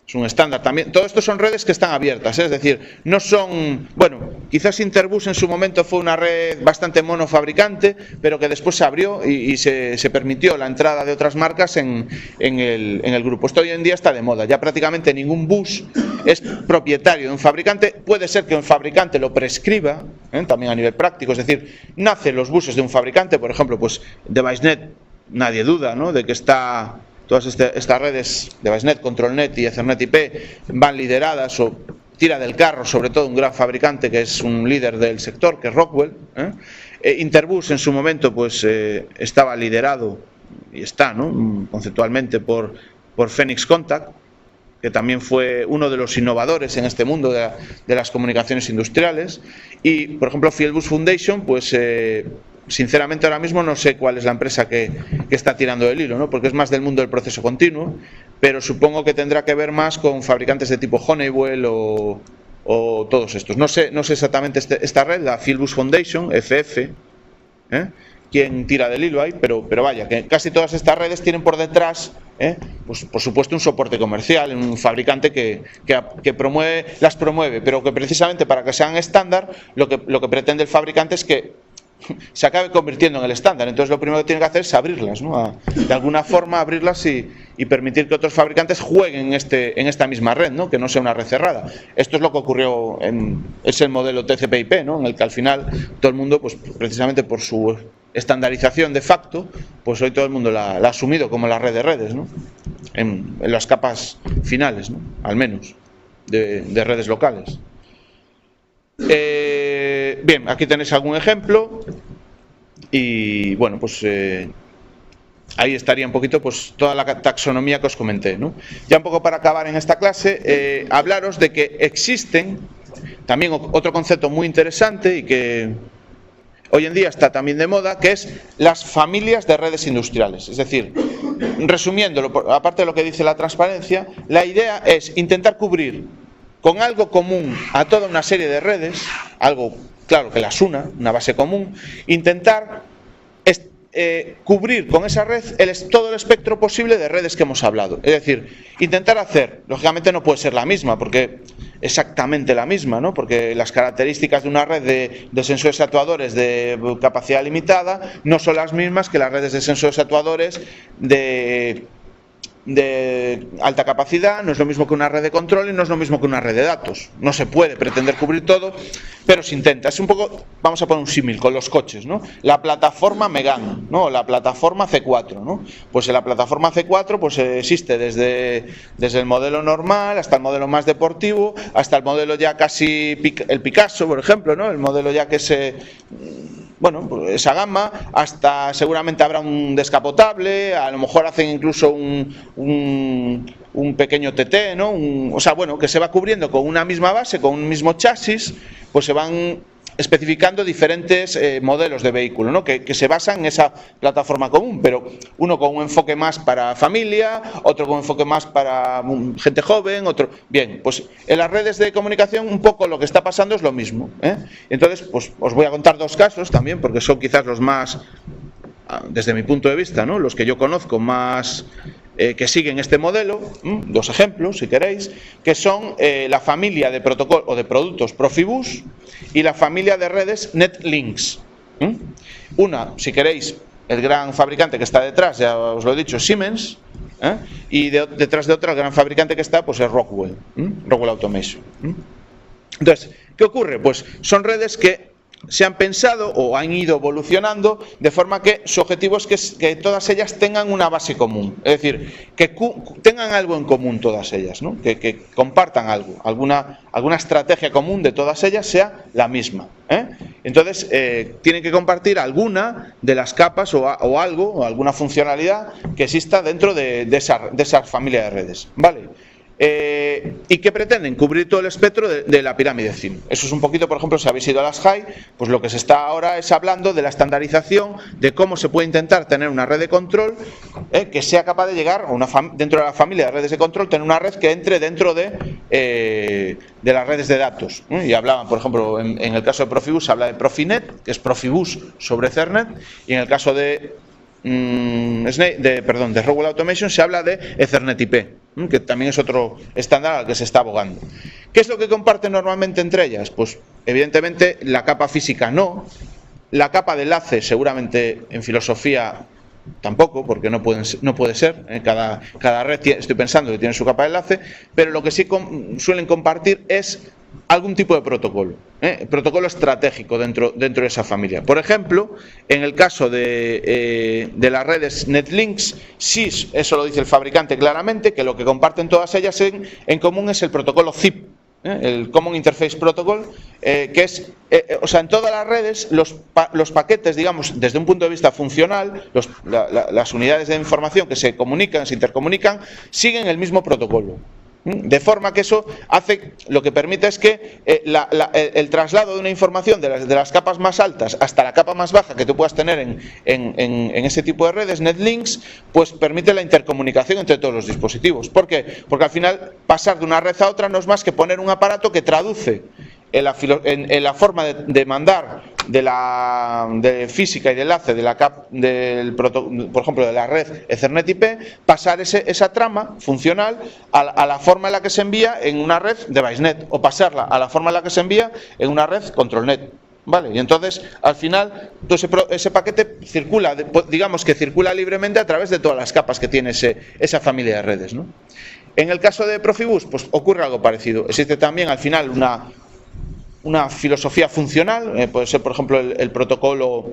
es un estándar también. Todo esto son redes que están abiertas, es decir, no son, bueno, quizás Interbus en su momento fue una red bastante monofabricante, pero que después se abrió y se permitió la entrada de otras marcas en el grupo. Esto hoy en día está de moda, ya prácticamente ningún bus es propietario de un fabricante. Puede ser que un fabricante lo prescriba, también a nivel práctico, es decir, nacen los buses de un fabricante. Por ejemplo, pues DeviceNet, nadie duda, ¿no?, de que todas estas redes, DeviceNet, ControlNet y Ethernet IP, van lideradas o tira del carro, sobre todo un gran fabricante que es un líder del sector, que es Rockwell. Interbus en su momento pues estaba liderado y está, ¿no?, conceptualmente por Phoenix Contact, que también fue uno de los innovadores en este mundo de las comunicaciones industriales. Y, por ejemplo, Fieldbus Foundation, pues sinceramente ahora mismo no sé cuál es la empresa que está tirando el hilo, ¿no?, porque es más del mundo del proceso continuo, pero supongo que tendrá que ver más con fabricantes de tipo Honeywell o todos estos. No sé exactamente esta red, la Fieldbus Foundation, FF, quién tira del hilo ahí, pero vaya, que casi todas estas redes tienen por detrás, pues por supuesto, un soporte comercial, un fabricante que las promueve, pero que precisamente para que sean estándar, lo que pretende el fabricante es que se acabe convirtiendo en el estándar. Entonces lo primero que tiene que hacer es abrirlas, ¿no?, de alguna forma abrirlas y permitir que otros fabricantes jueguen en esta misma red, ¿no?, que no sea una red cerrada. Esto es lo que ocurrió es el modelo TCP/IP, ¿no?, en el que al final todo el mundo, pues precisamente por su estandarización de facto, pues hoy todo el mundo la ha asumido como la red de redes, ¿no?, en las capas finales, ¿no?, al menos de redes locales. Bien, aquí tenéis algún ejemplo y bueno, pues ahí estaría un poquito pues toda la taxonomía que os comenté, ¿no? Ya un poco para acabar en esta clase, hablaros de que existen también otro concepto muy interesante y que hoy en día está también de moda, que es las familias de redes industriales. Es decir, resumiéndolo, aparte de lo que dice la transparencia, la idea es intentar cubrir con algo común a toda una serie de redes, algo claro que las una base común, intentar cubrir con esa red todo el espectro posible de redes que hemos hablado. Es decir, intentar hacer, lógicamente no puede ser la misma, porque exactamente la misma, ¿no? Porque las características de una red de sensores actuadores de capacidad limitada no son las mismas que las redes de sensores actuadores de alta capacidad, no es lo mismo que una red de control y no es lo mismo que una red de datos. No se puede pretender cubrir todo, pero se intenta. Es un poco, vamos a poner un símil con los coches, ¿no? La plataforma Megane, ¿no? La plataforma C4, ¿no? Pues en la plataforma C4 pues existe desde el modelo normal hasta el modelo más deportivo, hasta el modelo ya casi el Picasso, por ejemplo, ¿no? El modelo ya que se... Bueno, pues esa gama, hasta seguramente habrá un descapotable, a lo mejor hacen incluso un pequeño TT, ¿no? O sea, bueno, que se va cubriendo con una misma base, con un mismo chasis, pues se van especificando diferentes modelos de vehículo, ¿no? que se basan en esa plataforma común, pero uno con un enfoque más para familia, otro con un enfoque más para gente joven, otro... Bien, pues en las redes de comunicación un poco lo que está pasando es lo mismo, ¿eh? Entonces, pues os voy a contar dos casos también, porque son quizás los más, desde mi punto de vista, ¿no? Los que yo conozco más... que siguen este modelo, dos ejemplos si queréis, que son la familia de protocolo o de productos Profibus y la familia de redes NetLinks. Una, si queréis, el gran fabricante que está detrás, ya os lo he dicho, Siemens, y detrás de otra, el gran fabricante que está, pues es Rockwell, Rockwell Automation. Entonces, ¿qué ocurre? Pues son redes que se han pensado o han ido evolucionando de forma que su objetivo es que todas ellas tengan una base común, es decir, que tengan algo en común todas ellas, ¿no? Que compartan algo, alguna estrategia común de todas ellas sea la misma, ¿eh? Entonces, tienen que compartir alguna de las capas o algo, o alguna funcionalidad que exista dentro de esa familia de redes, ¿vale? Y que pretenden cubrir todo el espectro de la pirámide CIM. Eso es un poquito, por ejemplo, si habéis ido a las HAI, pues lo que se está ahora es hablando de la estandarización, de cómo se puede intentar tener una red de control que sea capaz de llegar, dentro de la familia de redes de control, tener una red que entre dentro de las redes de datos. Y hablaban, por ejemplo, en el caso de Profibus se habla de Profinet, que es Profibus sobre Ethernet, y en el caso de Rockwell Automation se habla de Ethernet IP, que también es otro estándar al que se está abogando. ¿Qué es lo que comparten normalmente entre ellas? Pues evidentemente la capa física no, la capa de enlace seguramente en filosofía tampoco, porque no puede ser, cada red estoy pensando que tiene su capa de enlace, pero lo que sí suelen compartir es algún tipo de protocolo, protocolo estratégico dentro de esa familia. Por ejemplo, en el caso de las redes NetLinks, sí, eso lo dice el fabricante claramente, que lo que comparten todas ellas en común es el protocolo ZIP, el Common Interface Protocol, que es, o sea, en todas las redes los paquetes, digamos, desde un punto de vista funcional, las unidades de información que se comunican, se intercomunican, siguen el mismo protocolo. De forma que eso lo que permite es que el traslado de una información de las capas más altas hasta la capa más baja que tú puedas tener en ese tipo de redes, NetLinks, pues permite la intercomunicación entre todos los dispositivos. ¿Por qué? Porque al final pasar de una red a otra no es más que poner un aparato que traduce en la forma de mandar de física y de enlace por ejemplo de la red Ethernet IP, pasar esa trama funcional a la forma en la que se envía en una red DeviceNet, o pasarla a la forma en la que se envía en una red ControlNet. ¿Vale? Y entonces, al final, todo ese paquete circula, digamos que circula libremente a través de todas las capas que tiene esa familia de redes, ¿no? En el caso de Profibus, pues ocurre algo parecido. Existe también al final una filosofía funcional, puede ser, por ejemplo, el protocolo,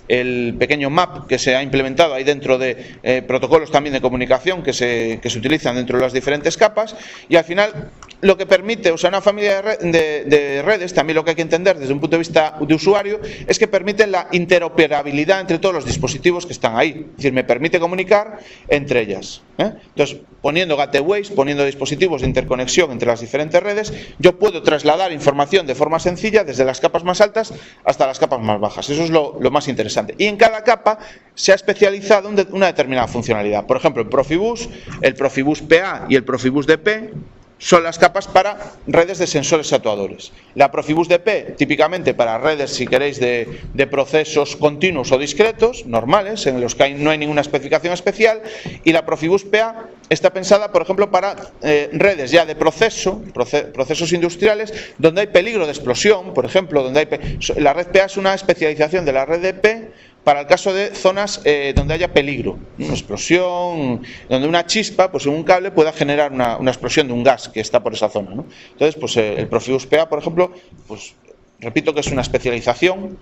el pequeño map que se ha implementado ahí dentro de protocolos también de comunicación que se utilizan dentro de las diferentes capas, y al final lo que permite, o sea, una familia de redes, también lo que hay que entender desde un punto de vista de usuario, es que permiten la interoperabilidad entre todos los dispositivos que están ahí, es decir, me permite comunicar entre ellas, Entonces, poniendo gateways, poniendo dispositivos de interconexión entre las diferentes redes, yo puedo trasladar información de forma sencilla desde las capas más altas hasta las capas más bajas. Eso es lo más interesante. Y en cada capa se ha especializado una determinada funcionalidad. Por ejemplo, en Profibus, el Profibus PA y el Profibus DP son las capas para redes de sensores actuadores. La Profibus DP, típicamente para redes, si queréis, de procesos continuos o discretos, normales, en los que no hay ninguna especificación especial, y la Profibus PA está pensada, por ejemplo, para redes ya de procesos industriales, donde hay peligro de explosión, por ejemplo, la red PA es una especialización de la red DP para el caso de zonas donde haya peligro, una explosión, donde una chispa, pues en un cable pueda generar una explosión de un gas que está por esa zona, ¿no? Entonces, pues el Profibus PA, por ejemplo, pues repito que es una especialización,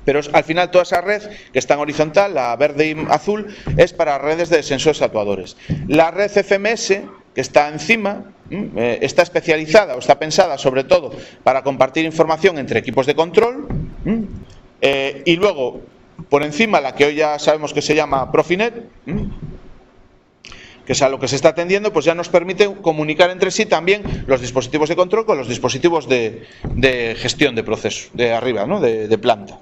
pero al final toda esa red que está en horizontal, la verde y azul, es para redes de sensores actuadores. La red FMS, que está encima, está especializada o está pensada sobre todo para compartir información entre equipos de control, y luego por encima la que hoy ya sabemos que se llama Profinet, que es a lo que se está atendiendo, pues ya nos permite comunicar entre sí también los dispositivos de control con los dispositivos de gestión de procesos, de arriba, ¿no? de planta.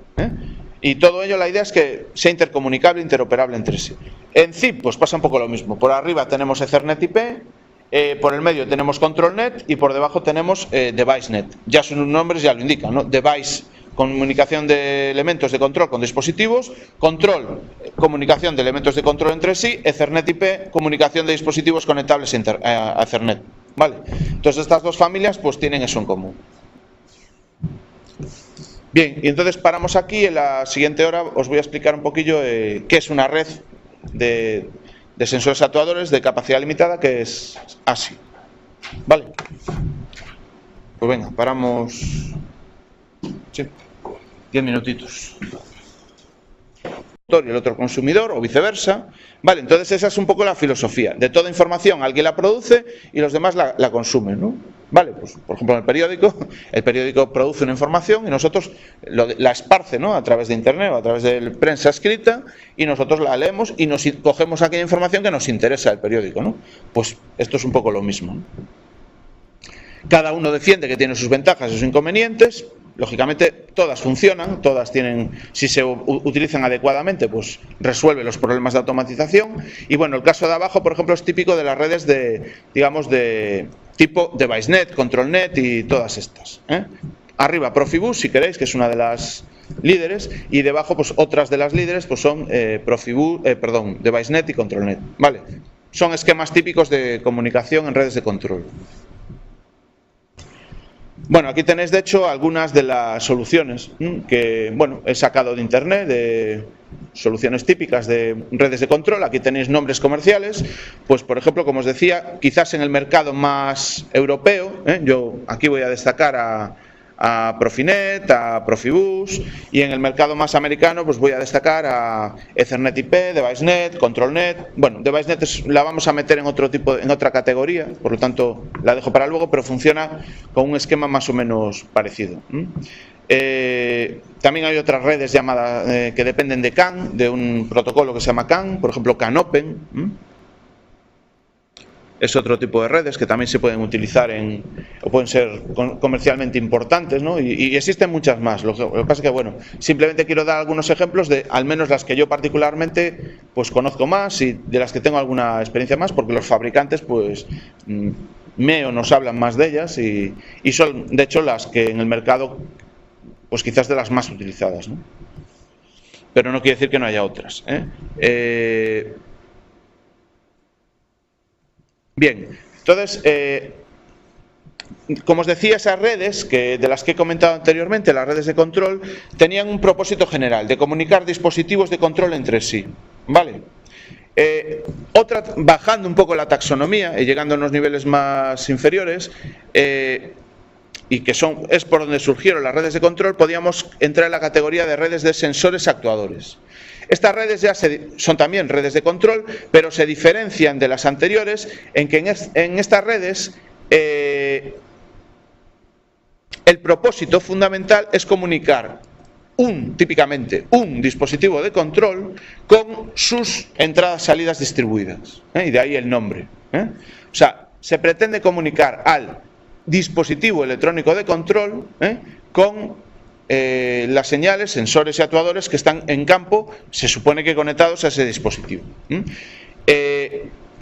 Y todo ello, la idea es que sea intercomunicable, interoperable entre sí. En ZIP pues pasa un poco lo mismo. Por arriba tenemos Ethernet IP, por el medio tenemos ControlNet y por debajo tenemos DeviceNet. Ya sus nombres ya lo indican, ¿no? Device, comunicación de elementos de control con dispositivos, control, comunicación de elementos de control entre sí, Ethernet IP, comunicación de dispositivos conectables a Ethernet, ¿vale? Entonces estas dos familias pues tienen eso en común. Bien, y entonces paramos aquí. En la siguiente hora os voy a explicar un poquillo qué es una red de sensores actuadores de capacidad limitada, que es así, ¿vale? Pues venga, paramos. Sí, 10 minutitos. Y el otro consumidor, o viceversa. Vale, entonces esa es un poco la filosofía. De toda información alguien la produce y los demás la consumen, ¿no? Vale, pues por ejemplo en el periódico produce una información y nosotros la esparce, ¿no? A través de internet o a través de prensa escrita, y nosotros la leemos y nos cogemos aquella información que nos interesa del periódico, ¿no? Pues esto es un poco lo mismo, ¿no? Cada uno defiende que tiene sus ventajas y sus inconvenientes. Lógicamente todas funcionan, todas tienen, si se utilizan adecuadamente, pues resuelve los problemas de automatización. Y bueno, el caso de abajo, por ejemplo, es típico de las redes digamos, de tipo DeviceNet, ControlNet y todas estas, Arriba Profibus, si queréis, que es una de las líderes, y debajo pues otras de las líderes pues son DeviceNet y ControlNet, ¿vale? Son esquemas típicos de comunicación en redes de control. Bueno, aquí tenéis de hecho algunas de las soluciones que, bueno, he sacado de internet, de soluciones típicas de redes de control. Aquí tenéis nombres comerciales, pues por ejemplo, como os decía, quizás en el mercado más europeo, yo aquí voy a destacar a Profinet, a Profibus, y en el mercado más americano pues voy a destacar a Ethernet IP, DeviceNet, ControlNet. Bueno, DeviceNet la vamos a meter en otra categoría, por lo tanto la dejo para luego, pero funciona con un esquema más o menos parecido. También hay otras redes llamadas que dependen de CAN, de un protocolo que se llama CAN, por ejemplo CANopen. Es otro tipo de redes que también se pueden utilizar o pueden ser comercialmente importantes, ¿no? Y existen muchas más. Lo que pasa es que, bueno, simplemente quiero dar algunos ejemplos de al menos las que yo particularmente pues conozco más y de las que tengo alguna experiencia más, porque los fabricantes pues nos hablan más de ellas y son de hecho las que en el mercado pues quizás de las más utilizadas, ¿no? Pero no quiere decir que no haya otras, Bien, entonces, como os decía, esas redes, de las que he comentado anteriormente, las redes de control, tenían un propósito general, de comunicar dispositivos de control entre sí, ¿vale? Bajando un poco la taxonomía y llegando a unos niveles más inferiores, y que es por donde surgieron las redes de control, podíamos entrar en la categoría de redes de sensores actuadores. Estas redes ya son también redes de control, pero se diferencian de las anteriores en que en estas redes el propósito fundamental es comunicar típicamente un dispositivo de control con sus entradas y salidas distribuidas, y de ahí el nombre. O sea, se pretende comunicar al dispositivo electrónico de control con las señales, sensores y actuadores que están en campo, se supone que conectados a ese dispositivo.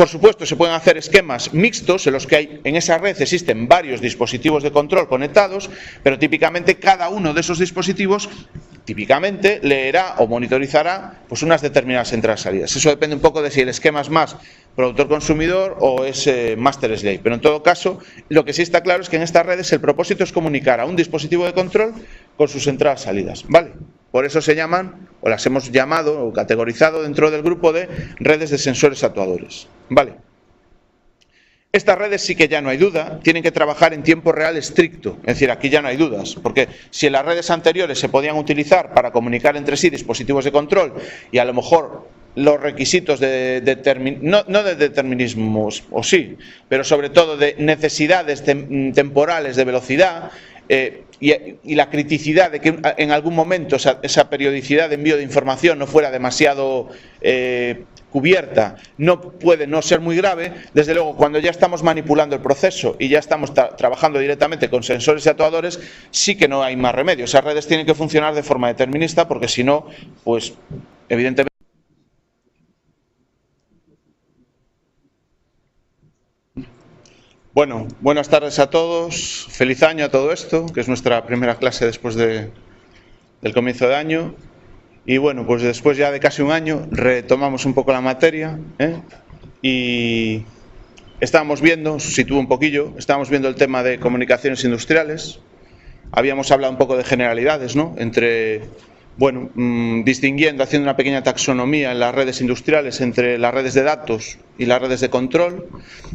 Por supuesto, se pueden hacer esquemas mixtos en los que en esa red existen varios dispositivos de control conectados, pero típicamente cada uno de esos dispositivos típicamente leerá o monitorizará pues unas determinadas entradas-salidas. Eso depende un poco de si el esquema es más productor-consumidor o es master-slave. Pero en todo caso, lo que sí está claro es que en estas redes el propósito es comunicar a un dispositivo de control con sus entradas-salidas, ¿vale? Por eso se llaman, o las hemos llamado o categorizado dentro del grupo de redes de sensores actuadores, ¿vale? Estas redes sí que ya no hay duda, tienen que trabajar en tiempo real estricto, es decir, aquí ya no hay dudas, porque si en las redes anteriores se podían utilizar para comunicar entre sí dispositivos de control y a lo mejor los requisitos de no de determinismos, o sí, pero sobre todo de necesidades temporales de velocidad y la criticidad de que en algún momento esa periodicidad de envío de información no fuera demasiado cubierta, no puede no ser muy grave. Desde luego, cuando ya estamos manipulando el proceso y ya estamos trabajando directamente con sensores y actuadores, sí que no hay más remedio. Esas redes tienen que funcionar de forma determinista, porque si no, pues evidentemente... Bueno, buenas tardes a todos, feliz año a todo esto, que es nuestra primera clase después del comienzo de año. Y bueno, pues después ya de casi un año retomamos un poco la materia, y estábamos viendo, sitúo un poquillo, estábamos viendo el tema de comunicaciones industriales. Habíamos hablado un poco de generalidades, ¿no? Entre... Bueno, distinguiendo, haciendo una pequeña taxonomía en las redes industriales entre las redes de datos y las redes de control.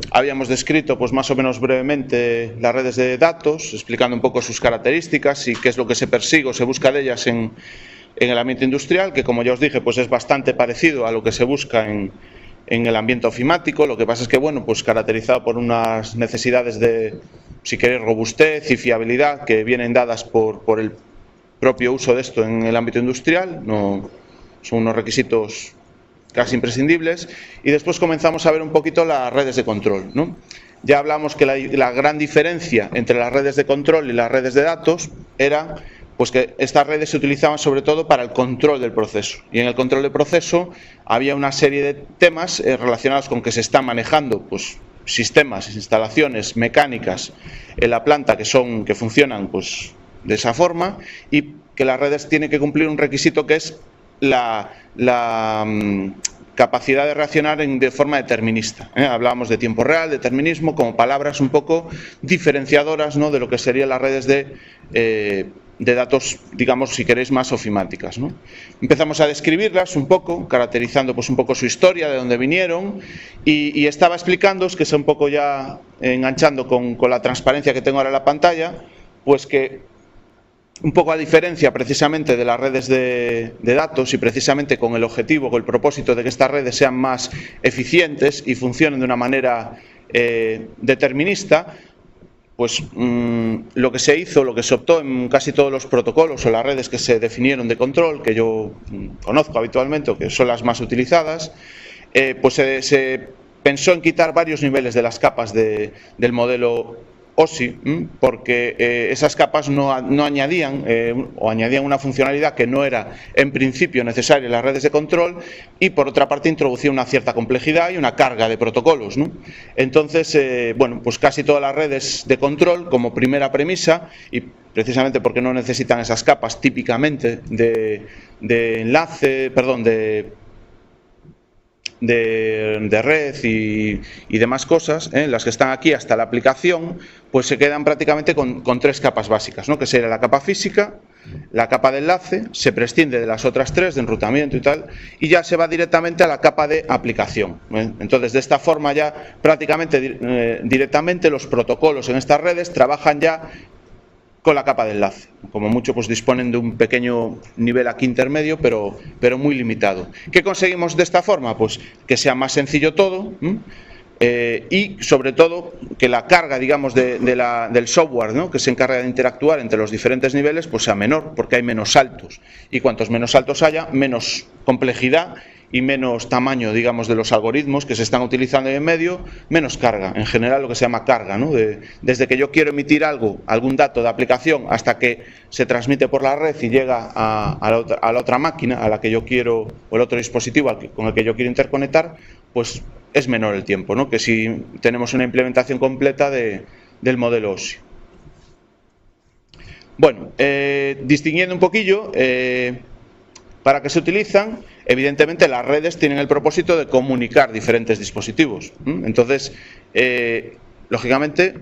Habíamos descrito pues más o menos brevemente las redes de datos, explicando un poco sus características y qué es lo que se persigue o se busca de ellas en el ambiente industrial, que como ya os dije pues es bastante parecido a lo que se busca en el ambiente ofimático. Lo que pasa es que, bueno, pues caracterizado por unas necesidades de, si queréis, robustez y fiabilidad que vienen dadas por el propio uso de esto en el ámbito industrial. No, son unos requisitos casi imprescindibles. Y después comenzamos a ver un poquito las redes de control, ¿no? Ya hablamos que la gran diferencia entre las redes de control y las redes de datos era pues que estas redes se utilizaban sobre todo para el control del proceso. Y en el control del proceso había una serie de temas relacionados con que se están manejando pues sistemas, instalaciones mecánicas en la planta que funcionan pues de esa forma, y que las redes tienen que cumplir un requisito que es la capacidad de reaccionar de forma determinista. Hablábamos de tiempo real, determinismo, como palabras un poco diferenciadoras, ¿no?, de lo que serían las redes de datos, digamos, si queréis, más ofimáticas, ¿no? Empezamos a describirlas un poco, caracterizando pues un poco su historia, de dónde vinieron, y estaba explicándoos, que es un poco ya enganchando con la transparencia que tengo ahora en la pantalla, pues que un poco a diferencia precisamente de las redes de datos, y precisamente con el objetivo, con el propósito de que estas redes sean más eficientes y funcionen de una manera determinista, pues lo que se hizo, lo que se optó en casi todos los protocolos o las redes que se definieron de control, que yo conozco habitualmente o que son las más utilizadas, pues se pensó en quitar varios niveles de las capas del modelo OSI, porque esas capas no añadían o añadían una funcionalidad que no era en principio necesaria en las redes de control, y por otra parte introducía una cierta complejidad y una carga de protocolos, ¿no? Entonces, bueno, pues casi todas las redes de control, como primera premisa, y precisamente porque no necesitan esas capas típicamente de enlace, perdón, de red y demás cosas, las que están aquí hasta la aplicación, pues se quedan prácticamente con tres capas básicas, ¿no? Que sería la capa física, la capa de enlace, se prescinde de las otras tres, de enrutamiento y tal, y ya se va directamente a la capa de aplicación. Entonces, de esta forma ya prácticamente directamente los protocolos en estas redes trabajan ya con la capa de enlace. Como mucho pues disponen de un pequeño nivel aquí intermedio, pero muy limitado. ¿Qué conseguimos de esta forma? Pues que sea más sencillo todo, y sobre todo que la carga, digamos, del software, ¿no?, que se encarga de interactuar entre los diferentes niveles, pues sea menor, porque hay menos saltos, y cuantos menos saltos haya, menos complejidad y menos tamaño, digamos, de los algoritmos que se están utilizando en medio, menos carga, en general lo que se llama carga, ¿no? Desde que yo quiero emitir algo, algún dato de aplicación, hasta que se transmite por la red y llega a la otra máquina a la que yo quiero, o el otro dispositivo con el que yo quiero interconectar, pues es menor el tiempo, ¿no? Que si tenemos una implementación completa del modelo OSI. Bueno, distinguiendo un poquillo, ¿para qué se utilizan? Evidentemente las redes tienen el propósito de comunicar diferentes dispositivos. Entonces, lógicamente,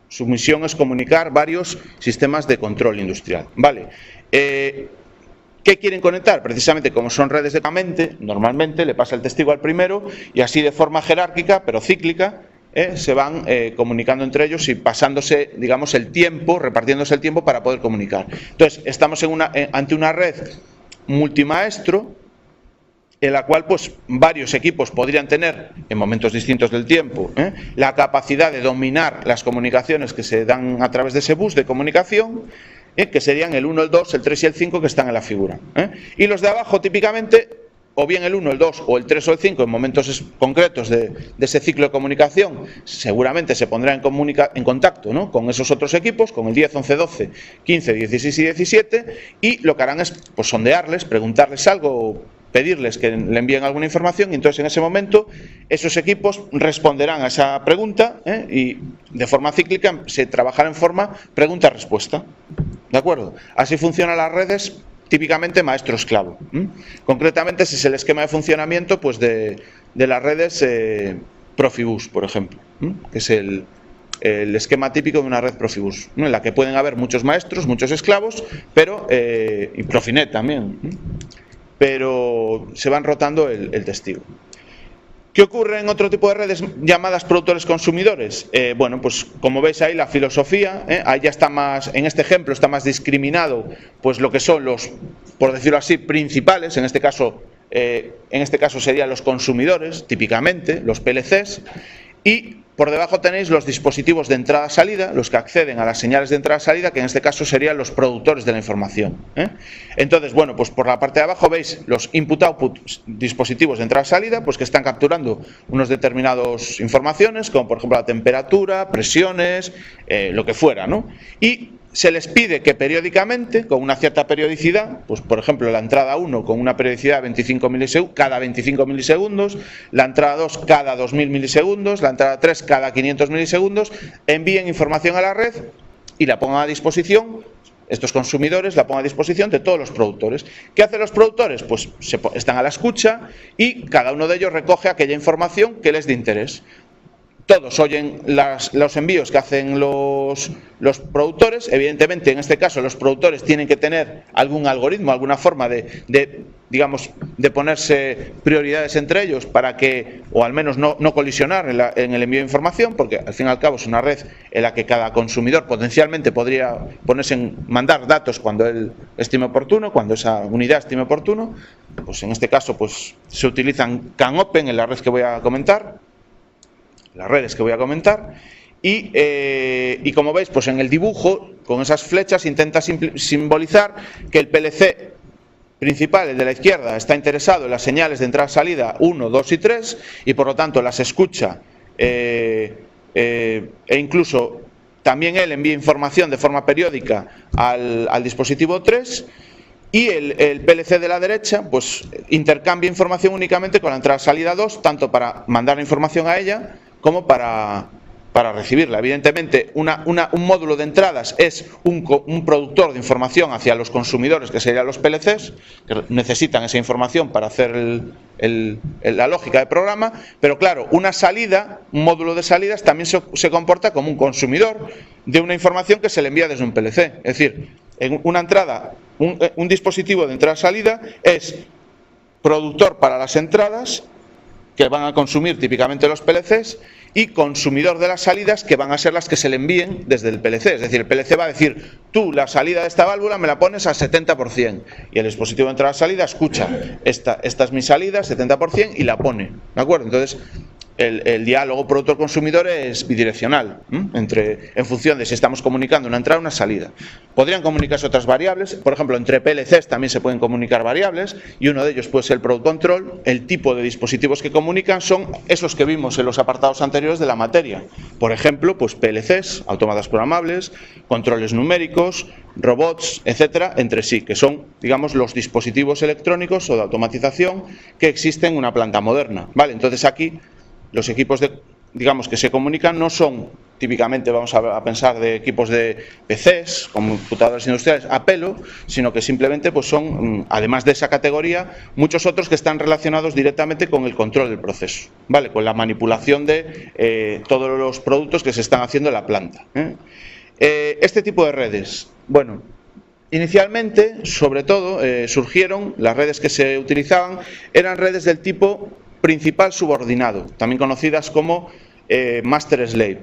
su misión es comunicar varios sistemas de control industrial. ¿Vale? ¿Qué quieren conectar? Precisamente como son redes de normalmente le pasa el testigo al primero y así de forma jerárquica, pero cíclica, se van comunicando entre ellos y pasándose, digamos, el tiempo, repartiéndose el tiempo para poder comunicar. Entonces, estamos ante una red multimaestro en la cual pues varios equipos podrían tener en momentos distintos del tiempo la capacidad de dominar las comunicaciones que se dan a través de ese bus de comunicación, que serían el 1, el 2, el 3 y el 5 que están en la figura. Y los de abajo típicamente, o bien el 1, el 2 o el 3 o el 5 en momentos concretos de ese ciclo de comunicación, seguramente se pondrá en contacto, ¿no?, con esos otros equipos, con el 10, 11, 12, 15, 16 y 17, y lo que harán es pues, sondearles, preguntarles algo, pedirles que le envíen alguna información, y entonces en ese momento esos equipos responderán a esa pregunta y de forma cíclica se trabajará en forma pregunta-respuesta. ¿De acuerdo? Así funcionan las redes típicamente maestro-esclavo. Concretamente ese es el esquema de funcionamiento pues, de las redes Profibus, por ejemplo, que es el esquema típico de una red Profibus, en la que pueden haber muchos maestros, muchos esclavos, pero y Profinet también, pero se van rotando el testigo. ¿Qué ocurre en otro tipo de redes llamadas productores-consumidores? Bueno, pues como veis ahí la filosofía, ahí ya está más, en este ejemplo está más discriminado pues lo que son los, por decirlo así, principales, en este caso serían los consumidores, típicamente, los PLCs, y por debajo tenéis los dispositivos de entrada-salida, los que acceden a las señales de entrada-salida, que en este caso serían los productores de la información. Entonces, bueno, pues por la parte de abajo veis los input-output dispositivos de entrada-salida, pues que están capturando unos determinados informaciones, como por ejemplo la temperatura, presiones, lo que fuera, ¿no? Y se les pide que periódicamente, con una cierta periodicidad, pues por ejemplo la entrada 1 con una periodicidad de 25 milisegundos, cada 25 milisegundos, la entrada 2 cada 2000 milisegundos, la entrada 3 cada 500 milisegundos, envíen información a la red y la pongan a disposición, estos consumidores la pongan a disposición de todos los productores. ¿Qué hacen los productores? Pues están a la escucha y cada uno de ellos recoge aquella información que les dé interés. Todos oyen los envíos que hacen los productores. Evidentemente, en este caso, los productores tienen que tener algún algoritmo, alguna forma digamos, de ponerse prioridades entre ellos para que, o al menos no colisionar en el envío de información, porque al fin y al cabo es una red en la que cada consumidor potencialmente podría mandar datos cuando él estime oportuno, cuando esa unidad estime oportuno. Pues en este caso, pues se utilizan CAN-Open en la red que voy a comentar. Las redes que voy a comentar y como veis pues en el dibujo con esas flechas intenta simbolizar que el PLC principal, el de la izquierda, está interesado en las señales de entrada-salida 1, 2 y 3 y por lo tanto las escucha e incluso también él envía información de forma periódica al dispositivo 3 y el PLC de la derecha pues intercambia información únicamente con la entrada-salida 2, tanto para mandar la información a ella como para recibirla. Evidentemente, un módulo de entradas es un productor de información hacia los consumidores, que serían los PLCs, que necesitan esa información para hacer la lógica de programa, pero claro, una salida, un módulo de salidas también se comporta como un consumidor de una información que se le envía desde un PLC. Es decir, en una entrada, un dispositivo de entrada-salida es productor para las entradas, que van a consumir típicamente los PLCs, y consumidor de las salidas, que van a ser las que se le envíen desde el PLC. Es decir, el PLC va a decir, tú la salida de esta válvula me la pones a 70%, y el dispositivo de entrada-salida escucha, esta es mi salida, 70%, y la pone. ¿De acuerdo? Entonces, el diálogo productor-consumidor es bidireccional, en función de si estamos comunicando una entrada o una salida. Podrían comunicarse otras variables, por ejemplo, entre PLCs también se pueden comunicar variables, y uno de ellos puede ser el Product Control. El tipo de dispositivos que comunican son esos que vimos en los apartados anteriores de la materia. Por ejemplo, pues PLCs, automatas programables, controles numéricos, robots, etcétera, entre sí, que son, digamos, los dispositivos electrónicos o de automatización que existen en una planta moderna, ¿vale? Entonces aquí los equipos digamos que se comunican no son típicamente, vamos a pensar, de equipos de PCs, computadores industriales a pelo, sino que simplemente pues son, además de esa categoría, muchos otros que están relacionados directamente con el control del proceso, ¿vale? Con la manipulación de todos los productos que se están haciendo en la planta. Este tipo de redes, bueno, inicialmente, sobre todo, surgieron, las redes que se utilizaban, eran redes del tipo principal subordinado, también conocidas como master-slave.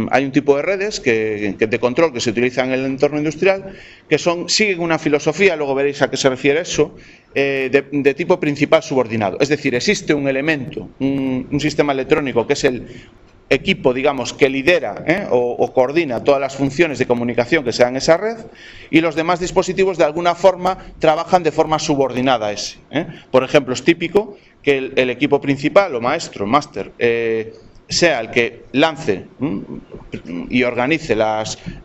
Hay un tipo de redes de control que se utilizan en el entorno industrial que siguen una filosofía, luego veréis a qué se refiere eso, de tipo principal subordinado. Es decir, existe un elemento, un sistema electrónico que es el equipo, digamos, que lidera o coordina todas las funciones de comunicación que se dan en esa red, y los demás dispositivos de alguna forma trabajan de forma subordinada a ese. Por ejemplo, es típico que el equipo principal o maestro, máster, sea el que lance y organice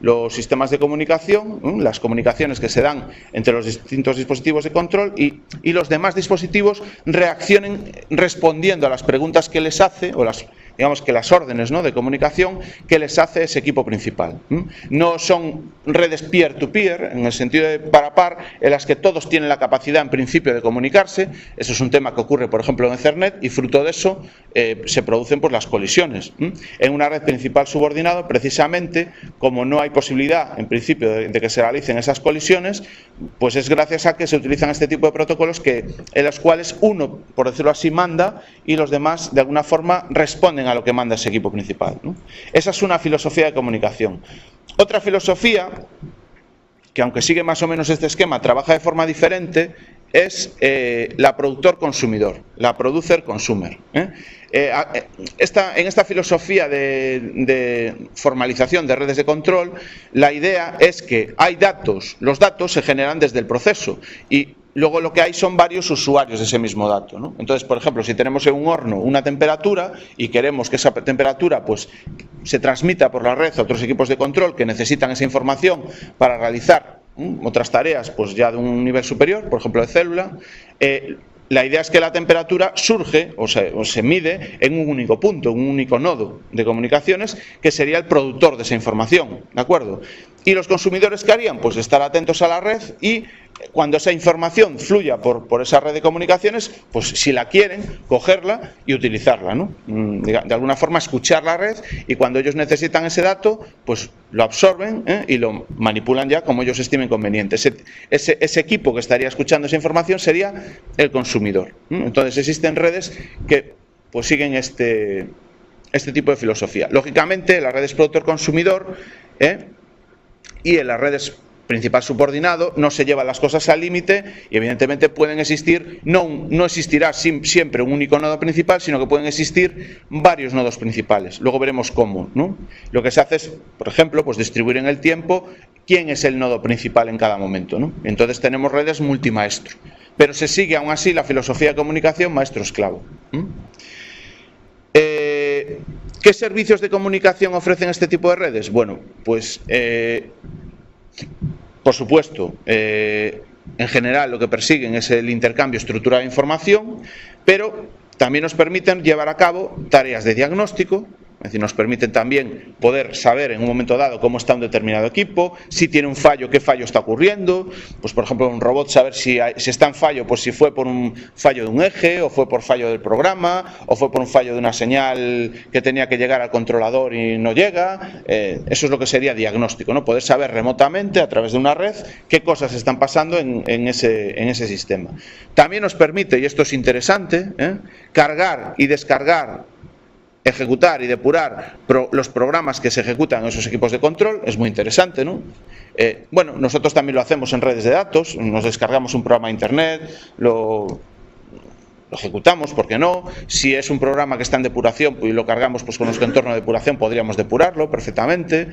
los sistemas de comunicación, las comunicaciones que se dan entre los distintos dispositivos de control, y los demás dispositivos reaccionen respondiendo a las preguntas que les hace, o digamos que las órdenes, ¿no?, de comunicación que les hace ese equipo principal. No son redes peer-to-peer, en el sentido de par a par, en las que todos tienen la capacidad en principio de comunicarse. Eso es un tema que ocurre, por ejemplo, en Ethernet, y fruto de eso se producen pues las colisiones. En una red principal subordinado, precisamente, como no hay posibilidad, en principio, de que se realicen esas colisiones, pues es gracias a que se utilizan este tipo de protocolos en los cuales uno, por decirlo así, manda, y los demás, de alguna forma, responden a lo que manda ese equipo principal, ¿no? Esa es una filosofía de comunicación. Otra filosofía, que aunque sigue más o menos este esquema, trabaja de forma diferente, es la productor-consumidor, la producer-consumer. En esta filosofía de formalización de redes de control, la idea es que hay datos, los datos se generan desde el proceso, y luego lo que hay son varios usuarios de ese mismo dato, ¿no? Entonces, por ejemplo, si tenemos en un horno una temperatura y queremos que esa temperatura pues se transmita por la red a otros equipos de control que necesitan esa información para realizar otras tareas pues ya de un nivel superior, por ejemplo de célula, la idea es que la temperatura surge o se mide en un único punto, un único nodo de comunicaciones que sería el productor de esa información, ¿de acuerdo? Y los consumidores, ¿qué harían? Pues estar atentos a la red, y cuando esa información fluya por esa red de comunicaciones, pues si la quieren, cogerla y utilizarla, ¿no? De alguna forma escuchar la red, y cuando ellos necesitan ese dato, pues lo absorben y lo manipulan ya como ellos estimen conveniente. Ese equipo que estaría escuchando esa información sería el consumidor. Entonces existen redes que pues siguen este tipo de filosofía. Lógicamente, las redes productor-consumidor y en las redes principal subordinado no se llevan las cosas al límite, y evidentemente pueden existir, no existirá siempre un único nodo principal, sino que pueden existir varios nodos principales. Luego veremos cómo, ¿no? Lo que se hace es, por ejemplo, pues distribuir en el tiempo quién es el nodo principal en cada momento, ¿no? Entonces tenemos redes multimaestro, pero se sigue aún así la filosofía de comunicación maestro-esclavo. ¿Qué servicios de comunicación ofrecen este tipo de redes? Bueno, pues por supuesto, en general lo que persiguen es el intercambio estructurado de información, pero también nos permiten llevar a cabo tareas de diagnóstico. Es decir, nos permiten también poder saber en un momento dado cómo está un determinado equipo, si tiene un fallo, qué fallo está ocurriendo. Pues por ejemplo, un robot saber si está en fallo, pues si fue por un fallo de un eje, o fue por fallo del programa, o fue por un fallo de una señal que tenía que llegar al controlador y no llega. Eso es lo que sería diagnóstico, ¿no? Poder saber remotamente, a través de una red, qué cosas están pasando en ese sistema. También nos permite, y esto es interesante, cargar y descargar, ejecutar y depurar los programas que se ejecutan en esos equipos de control. Es muy interesante, ¿no? Bueno, nosotros también lo hacemos en redes de datos, nos descargamos un programa de internet, lo lo ejecutamos, ¿por qué no? Si es un programa que está en depuración y lo cargamos pues, con nuestro entorno de depuración, podríamos depurarlo perfectamente.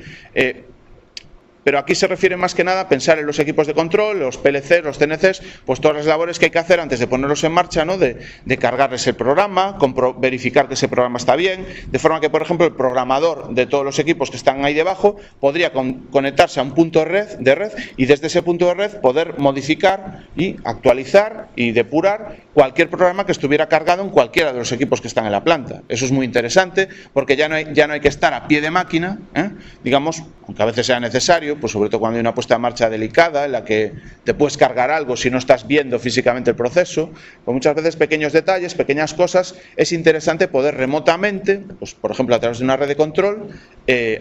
Pero aquí se refiere más que nada a pensar en los equipos de control, los PLCs, los CNCs, pues todas las labores que hay que hacer antes de ponerlos en marcha, ¿no? De cargarles el programa, verificar que ese programa está bien, de forma que, por ejemplo, el programador de todos los equipos que están ahí debajo podría conectarse a un punto de red y desde ese punto de red poder modificar y actualizar y depurar cualquier programa que estuviera cargado en cualquiera de los equipos que están en la planta. Eso es muy interesante porque ya no hay que estar a pie de máquina, digamos, aunque a veces sea necesario, pues sobre todo cuando hay una puesta en marcha delicada en la que te puedes cargar algo si no estás viendo físicamente el proceso, pues muchas veces pequeños detalles, pequeñas cosas, es interesante poder remotamente, pues por ejemplo a través de una red de control,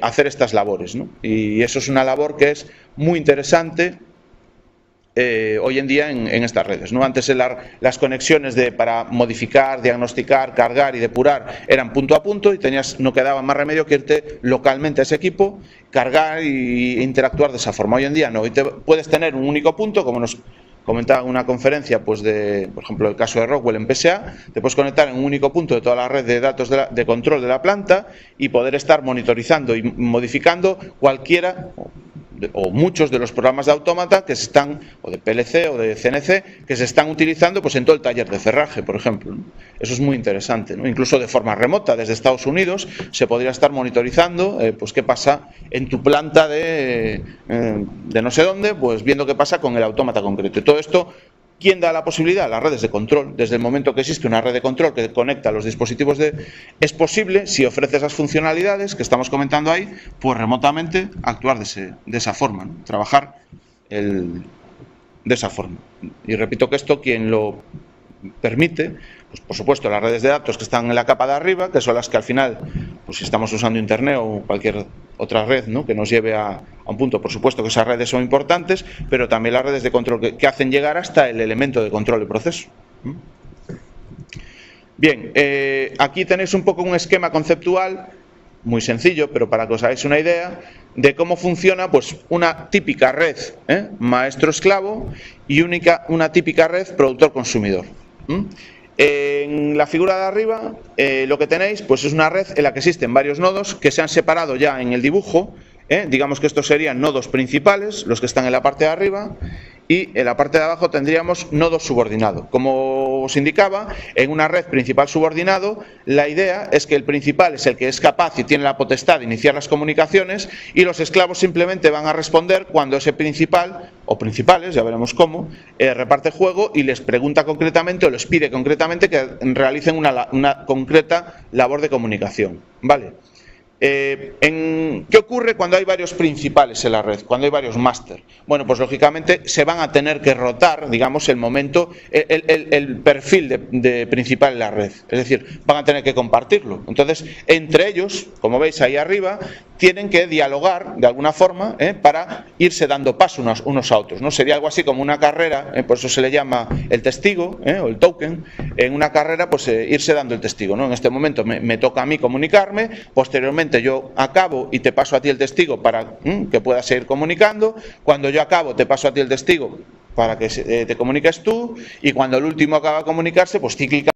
hacer estas labores, ¿no? Y eso es una labor que es muy interesante hoy en día en estas redes, ¿no? Antes las conexiones para modificar, diagnosticar, cargar y depurar eran punto a punto y no quedaba más remedio que irte localmente a ese equipo, cargar e interactuar de esa forma. Hoy en día no, hoy puedes tener un único punto, como nos comentaba en una conferencia, pues por ejemplo el caso de Rockwell en PSA, te puedes conectar en un único punto de toda la red de datos de control de la planta y poder estar monitorizando y modificando cualquiera o muchos de los programas de autómata que se están, o de PLC o de CNC, que se están utilizando pues en todo el taller de cerraje, por ejemplo, ¿no? Eso es muy interesante, ¿no? Incluso de forma remota, desde Estados Unidos, se podría estar monitorizando pues qué pasa en tu planta de no sé dónde, pues viendo qué pasa con el autómata concreto. Y todo esto, ¿quién da la posibilidad? Las redes de control. Desde el momento que existe una red de control que conecta los dispositivos es posible, si ofrece esas funcionalidades que estamos comentando ahí, pues remotamente actuar de esa forma, ¿no? Trabajar de esa forma. Y repito que esto, quien lo permite, pues por supuesto las redes de datos que están en la capa de arriba, que son las que al final, pues si estamos usando internet o cualquier otra red, ¿no? Que nos lleve a un punto, por supuesto que esas redes son importantes, pero también las redes de control que hacen llegar hasta el elemento de control del proceso. Bien, aquí tenéis un poco un esquema conceptual muy sencillo, pero para que os hagáis una idea de cómo funciona pues una típica red maestro-esclavo y una típica red productor-consumidor. En la figura de arriba lo que tenéis pues es una red en la que existen varios nodos que se han separado ya en el dibujo. Digamos que estos serían nodos principales, los que están en la parte de arriba, y en la parte de abajo tendríamos nodos subordinados. Como os indicaba, en una red principal subordinado, la idea es que el principal es el que es capaz y tiene la potestad de iniciar las comunicaciones y los esclavos simplemente van a responder cuando ese principal, o principales, ya veremos cómo, reparte juego y les pregunta concretamente o les pide concretamente que realicen una concreta labor de comunicación, ¿vale? ¿Qué ocurre cuando hay varios principales en la red? Cuando hay varios máster. Bueno, pues lógicamente se van a tener que rotar, digamos, el perfil de principal en la red. Es decir, van a tener que compartirlo. Entonces, entre ellos, como veis ahí arriba, tienen que dialogar de alguna forma para irse dando paso unos a otros, ¿no? Sería algo así como una carrera, por eso se le llama el testigo o el token. En una carrera, pues irse dando el testigo, ¿no? En este momento me toca a mí comunicarme, posteriormente yo acabo y te paso a ti el testigo para que puedas seguir comunicando. Cuando yo acabo, te paso a ti el testigo para que te comuniques tú, y cuando el último acaba de comunicarse, pues cíclicamente